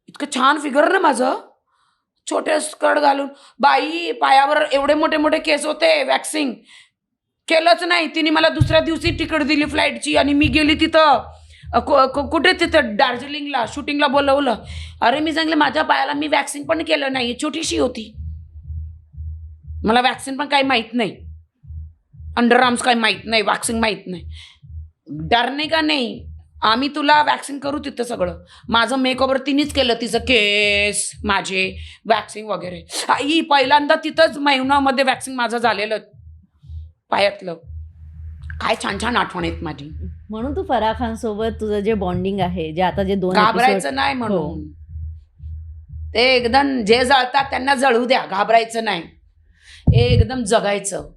इतकं छान फिगर ना माझं, छोटे स्कर्ट घालून. बाई पायावर एवढे मोठे मोठे केस होते, वॅक्सिंग केलंच नाही तिने. मला दुसऱ्या दिवशी तिकीट दिली फ्लाईटची आणि मी गेली तिथं कुठे, तिथं दार्जिलिंगला शूटिंगला बोलवलं. अरे मी सांगले माझ्या पायाला मी वॅक्सिंग पण केलं नाही, छोटीशी होती. मला वॅक्सिन पण काही माहीत नाही, अंडर आर्म्स काही माहीत नाही, वॅक्सिंग माहीत नाही. डरणे का नाही, आम्ही तुला वॅक्सिंग करू तिथं सगळं. माझं मेकओव्हर तिनेच केलं, तिचं केस, माझे वॅक्सिंग वगैरे. आई पहिल्यांदा तिथंच महिन्यामध्ये वॅक्सिंग माझं झालेलं पायातलं. काय छान छान आठवण आहेत माझी. म्हणून तू फराह खान सोबत तुझं जे बॉन्डिंग आहे, जे आता जे 2 घाबरायचं नाही म्हणून. ते एकदम जे जळतात त्यांना जळू द्या, घाबरायचं नाही, एकदम जगायचं.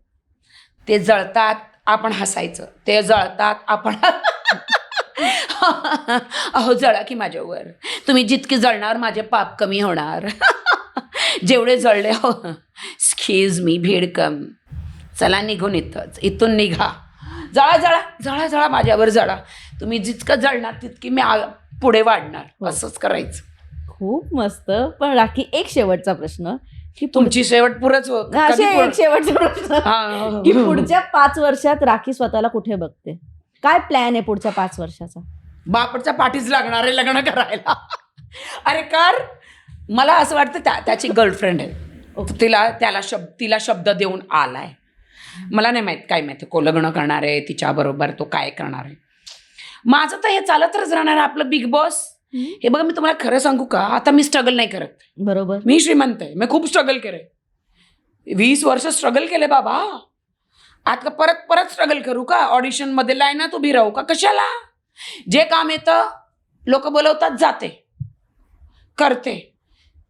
ते जळतात आपण हसायचं, ते जळतात आपण अहो जळा की माझ्यावर, तुम्ही जितके जळणार माझे पाप कमी होणार. जेवढे जळले हो, एक्सक्यूज मी भेडकम, चला निघून इथून निघा. जळा जळा जळा जळा माझ्यावर जळा. तुम्ही जितकं जळणार तितकी मी पुढे वाढणार. असंच करायचं. खूप मस्त. पण राखी, एक शेवटचा प्रश्न की तुमची शेवट पुरंच होत. एक शेवटचा प्रश्न की पुढच्या 5 वर्षात राखी स्वतःला कुठे बघते? काय प्लॅन आहे पुढच्या 5 वर्षाचा? बापडच्या पाठीच लागणार आहे लग्न करायला. अरे कर, मला असं वाटतं त्याची गर्लफ्रेंड आहे, तिला शब्द देऊन आलाय. मला नाही माहित, काय माहिती को लग्न करणार आहे तिच्याबरोबर, तो काय करणार आहे. माझं तर हे चालतच राहणार आपलं बिग बॉस. हे बघा, मी तुम्हाला खरं सांगू का, आता मी स्ट्रगल नाही करत. बरोबर. मी श्रीमंत आहे, मी खूप स्ट्रगल केले, 20 वर्ष स्ट्रगल केले बाबा. आता परत स्ट्रगल करू का? ऑडिशन मध्ये लाईनात उभी राहू का? कशाला? जे काम येतं लोक बोलवतात, जाते करते.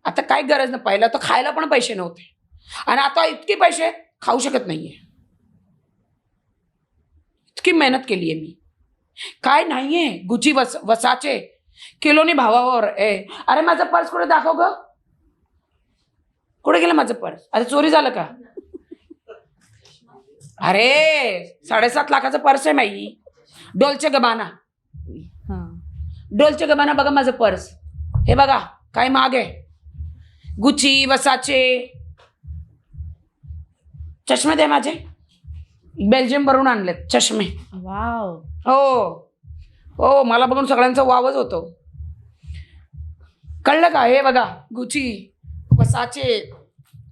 आता काय गरज नाही. पहिलं तर खायला पण पैसे नव्हते आणि आता इतके पैसे खाऊ शकत नाहीये. इतकी मेहनत केली आहे मी, काय नाहीये. गुची वसाचे किलोनी भावावर. अरे माझं पर्स कुठे दाखव ग, कुठे गेलं माझं पर्स? अरे चोरी झालं का? अरे 7.5 लाखाचं पर्स आहे माई. डोल्चे गबाना बघा माझं पर्स. हे बघा काय महाग आहे. गुची वसाचे चष्मे दे माझे, बेल्जियम वरून आणलेत चष्मे. वाव. हो, मला बघून सगळ्यांचा वावच होतो. कळलं का? हे बघा गुची वसाचे,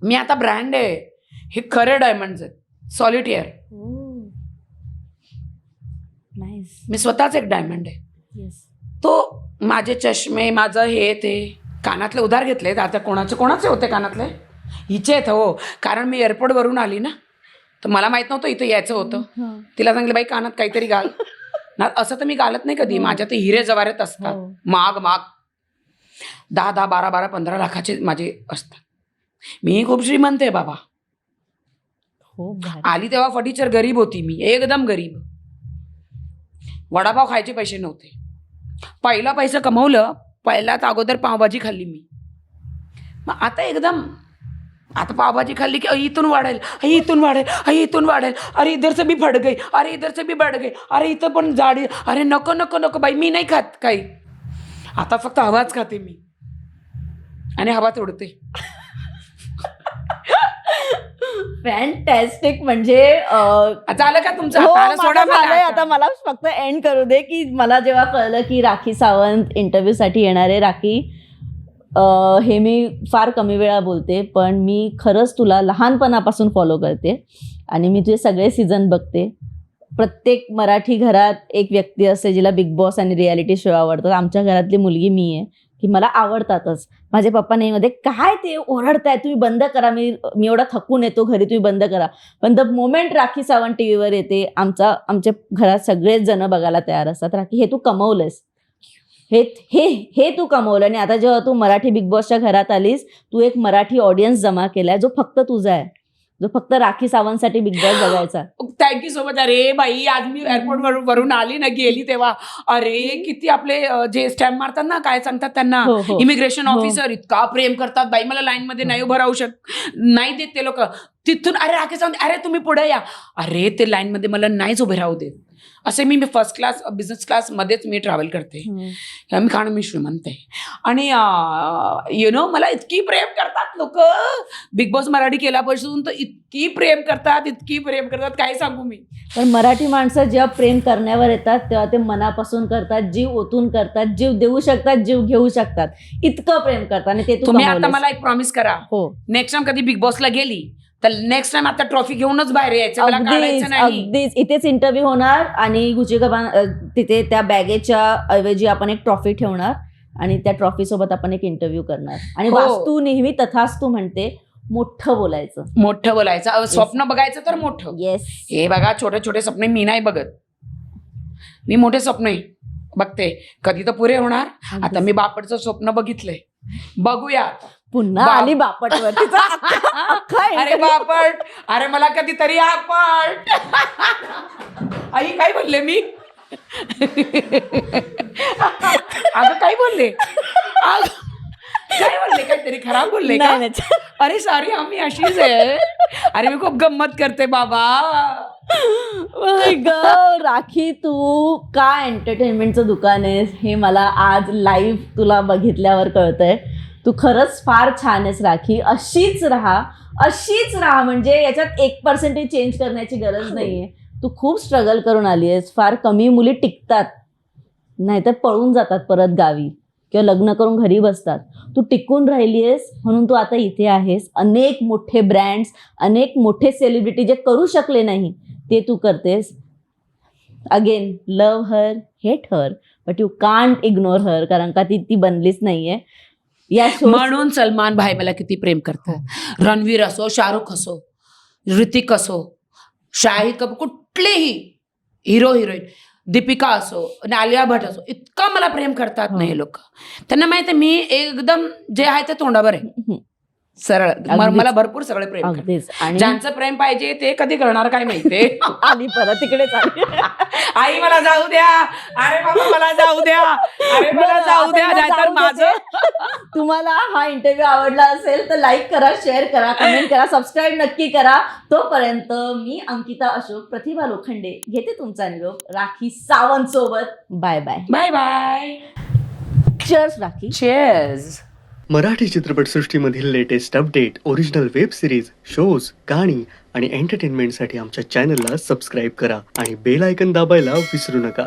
मी आता ब्रँड आहे. हे खरे डायमंड्स आहेत, सॉलिटेअर. नाईस. मी स्वतःच एक डायमंड आहे. येस. तो माझे चष्मे, माझं हे ते कानातले उधार घेतलेत. आता कोणाचे होते कानातले? हिचे आहेत हो, कारण मी एअरपोर्टवरून आली ना, तर मला माहित नव्हतं इथं यायचं होतं. तिला सांगितलं बाई कानात काहीतरी घाल ना. असं तर मी घालत नाही कधी. माझ्या ते हिरे जवारेत असतात, माग 10, 12, 15 लाखाचे माझे असतात. मी खूप श्रीमंत आहे बाबा. आली तेव्हा फटीचर गरीब होती मी, एकदम गरीब. वडापाव खायचे पैसे नव्हते. पहिला पैसा कमवलं, पहिल्यात अगोदर पावभाजी खाल्ली मी. मग आता एकदम, आता पावभाजी खाल्ली की इथून वाढेल, इथून वाढेल, इथून वाढेल. अरे इधर से भी फट गई, अरे इधर से भी बढ़ गई, अरे इथं पण जाडी. अरे नको नको नको बाई, मी नाही खात काही. आता फक्त हवाच खाते मी आणि हवाच उडते. फॅन्टॅस्टिक. म्हणजे झालं का तुमचं? हो, आता सोडा माझं झालंय. मला. आता मला फक्त एंड करू दे की मला जेव्हा कळलं की राखी सावंत इंटरव्ह्यू साठी येणार आहे. राखी, हे मी फार कमी वेळा बोलते, पण मी खरंच तुला लहानपणापासून फॉलो करते आणि मी तुझे सगळे सीझन बघते. प्रत्येक मराठी घरात एक व्यक्ती असते जिला बिग बॉस आणि रियालिटी शो आवडतात. आमच्या घरातली मुलगी मी आहे की मला आवडतातच. माझे पप्पा नाही मध्ये काय ते ओरडताय, तुम्ही बंद करा, मी एवढा थकून येतो घरी, तुम्ही बंद करा. पण द मोमेंट राखी सावंत टीव्हीवर येते, आमच्या घरात सगळेच जण बघायला तयार असतात. राखी, हे तू कमवलंस, हे तू कमवलं. आणि आता जेव्हा तू मराठी बिग बॉसच्या घरात आलीस, तू एक मराठी ऑडियन्स जमा केलाय जो फक्त तुझा आहे, जो फक्त राखी सावंतसाठी बिग बॉस बघायचा. Thank you so much. अरे बाई, आज मी एअरपोर्ट वरून आली ना, गेली तेव्हा अरे किती आपले जे स्टॅम्प मारतात ना, काय सांगतात त्यांना, इमिग्रेशन ऑफिसर इतका प्रेम करतात बाई. मला लाईन मध्ये नाही उभं राहू नाही देत ते लोक. तिथून अरे राखी सावंत, अरे तुम्ही पुढे या. अरे ते लाईन मध्ये मला नाहीच उभे राहू देत. असे मी फर्स्ट क्लास, बिझनेस क्लास मध्येच मी ट्रॅव्हल करते. कारण मी श्रीमंत आहे. आणि मला इतकी प्रेम करतात लोक. बिग बॉस मराठी केल्यापासून तर इतकी प्रेम करतात, काय सांगू मी. पण मराठी माणसं जेव्हा प्रेम करण्यावर येतात तेव्हा ते मनापासून करतात, जीव ओतून करतात, जीव देऊ शकतात, जीव घेऊ शकतात, इतकं प्रेम करतात. आणि ते तुम्ही आता मला एक प्रॉमिस करा, हो, नेक्स्ट टाइम कधी बिग बॉसला गेली तर नेक्स्ट टाइम आता ट्रॉफी घेऊनच बाहेर यायचं, मला काढायचं नाही. अगदीच इथेच इंटरव्ह्यू होणार आणि गुची कबान तिथे त्या बॅगेच्या ऐवजी आपण एक ट्रॉफी ठेवणार आणि त्या ट्रॉफी सोबत आपण एक इंटरव्ह्यू करणार. आणि वास्तू नेहमी तथास्तू म्हणते, मोठं बोलायचं, स्वप्न बघायचं तर मोठं. येस. हे बघा, छोटे छोटे स्वप्न मी नाही बघत, मी मोठे स्वप्न बघते. कधी तर पुरे होणार. आता मी बापटचं स्वप्न बघितलंय, बघूया. पुन्हा आली बापटवर. अरे बापट, अरे मला कधीतरी आपट. आई काय बोलले मी? अगं काय बोलले? काहीतरी खराब बोलले का? अरे सॉरी, आम्ही अशीच आहे. अरे मी खूप गंमत करते बाबा. राखी, तू का एंटरटेनमेंटचं दुकान आहेस हे मला आज लाईव्ह तुला बघितल्यावर कळतंय. तू खरंच फार छान आहेस राखी. अशीच राहा. म्हणजे याच्यात 1% चेंज करण्याची गरज नाहीये. तू खूप स्ट्रगल करून आली आहेस. फार कमी मुली टिकतात, नाहीतर पळून जातात परत गावी किंवा लग्न करून घरी बसतात. तू टिकून राहिली आहेस म्हणून तू आता इथे आहेस. अनेक मोठे ब्रँड्स, अनेक मोठे सेलिब्रिटी जे करू शकले नाही ते तू करतेस. Again, love her, hate her, but you can't ignore her, कारण का ती बनलीच नाहीये. म्हणून सलमान भाई मला किती प्रेम करतात. रणवीर असो, शाहरुख असो, ऋतिक असो, शाहिद कपूर, कुठलेही हिरो हिरोईन, दीपिका असो, आलिया भट असो, इतकं मला प्रेम करतात ना हे लोक. त्यांना माहिती आहे मी एकदम जे आहे ते तोंडावर आहे, सरळ. मला भरपूर सगळे प्रेम करतात. ज्यांचं प्रेम पाहिजे ते कधी करणार काय माहितीये. आली परत तिकडेच आली. आई मला जाऊ द्या, अरे बाबा मला जाऊ द्या, अरे मला जाऊ द्या, नाहीतर माझं. तुम्हाला हा इंटरव्ह्यू आवडला असेल तर लाईक करा, शेअर करा, कमेंट करा, सबस्क्राईब नक्की करा. तोपर्यंत मी अंकिता अशोक, प्रतिभा लोखंडे घेते तुमचा निरोप राखी सावंत सोबत. Bye bye. Bye bye. Cheers Rakhi. Cheers. Marathi चित्रपटसृष्टीमधील latest update, original web series, shows, गाणी आणि एंटरटेनमेंटसाठी आमच्या चॅनलला सबस्क्राईब करा आणि बेल आयकॉन दाबायला विसरू नका.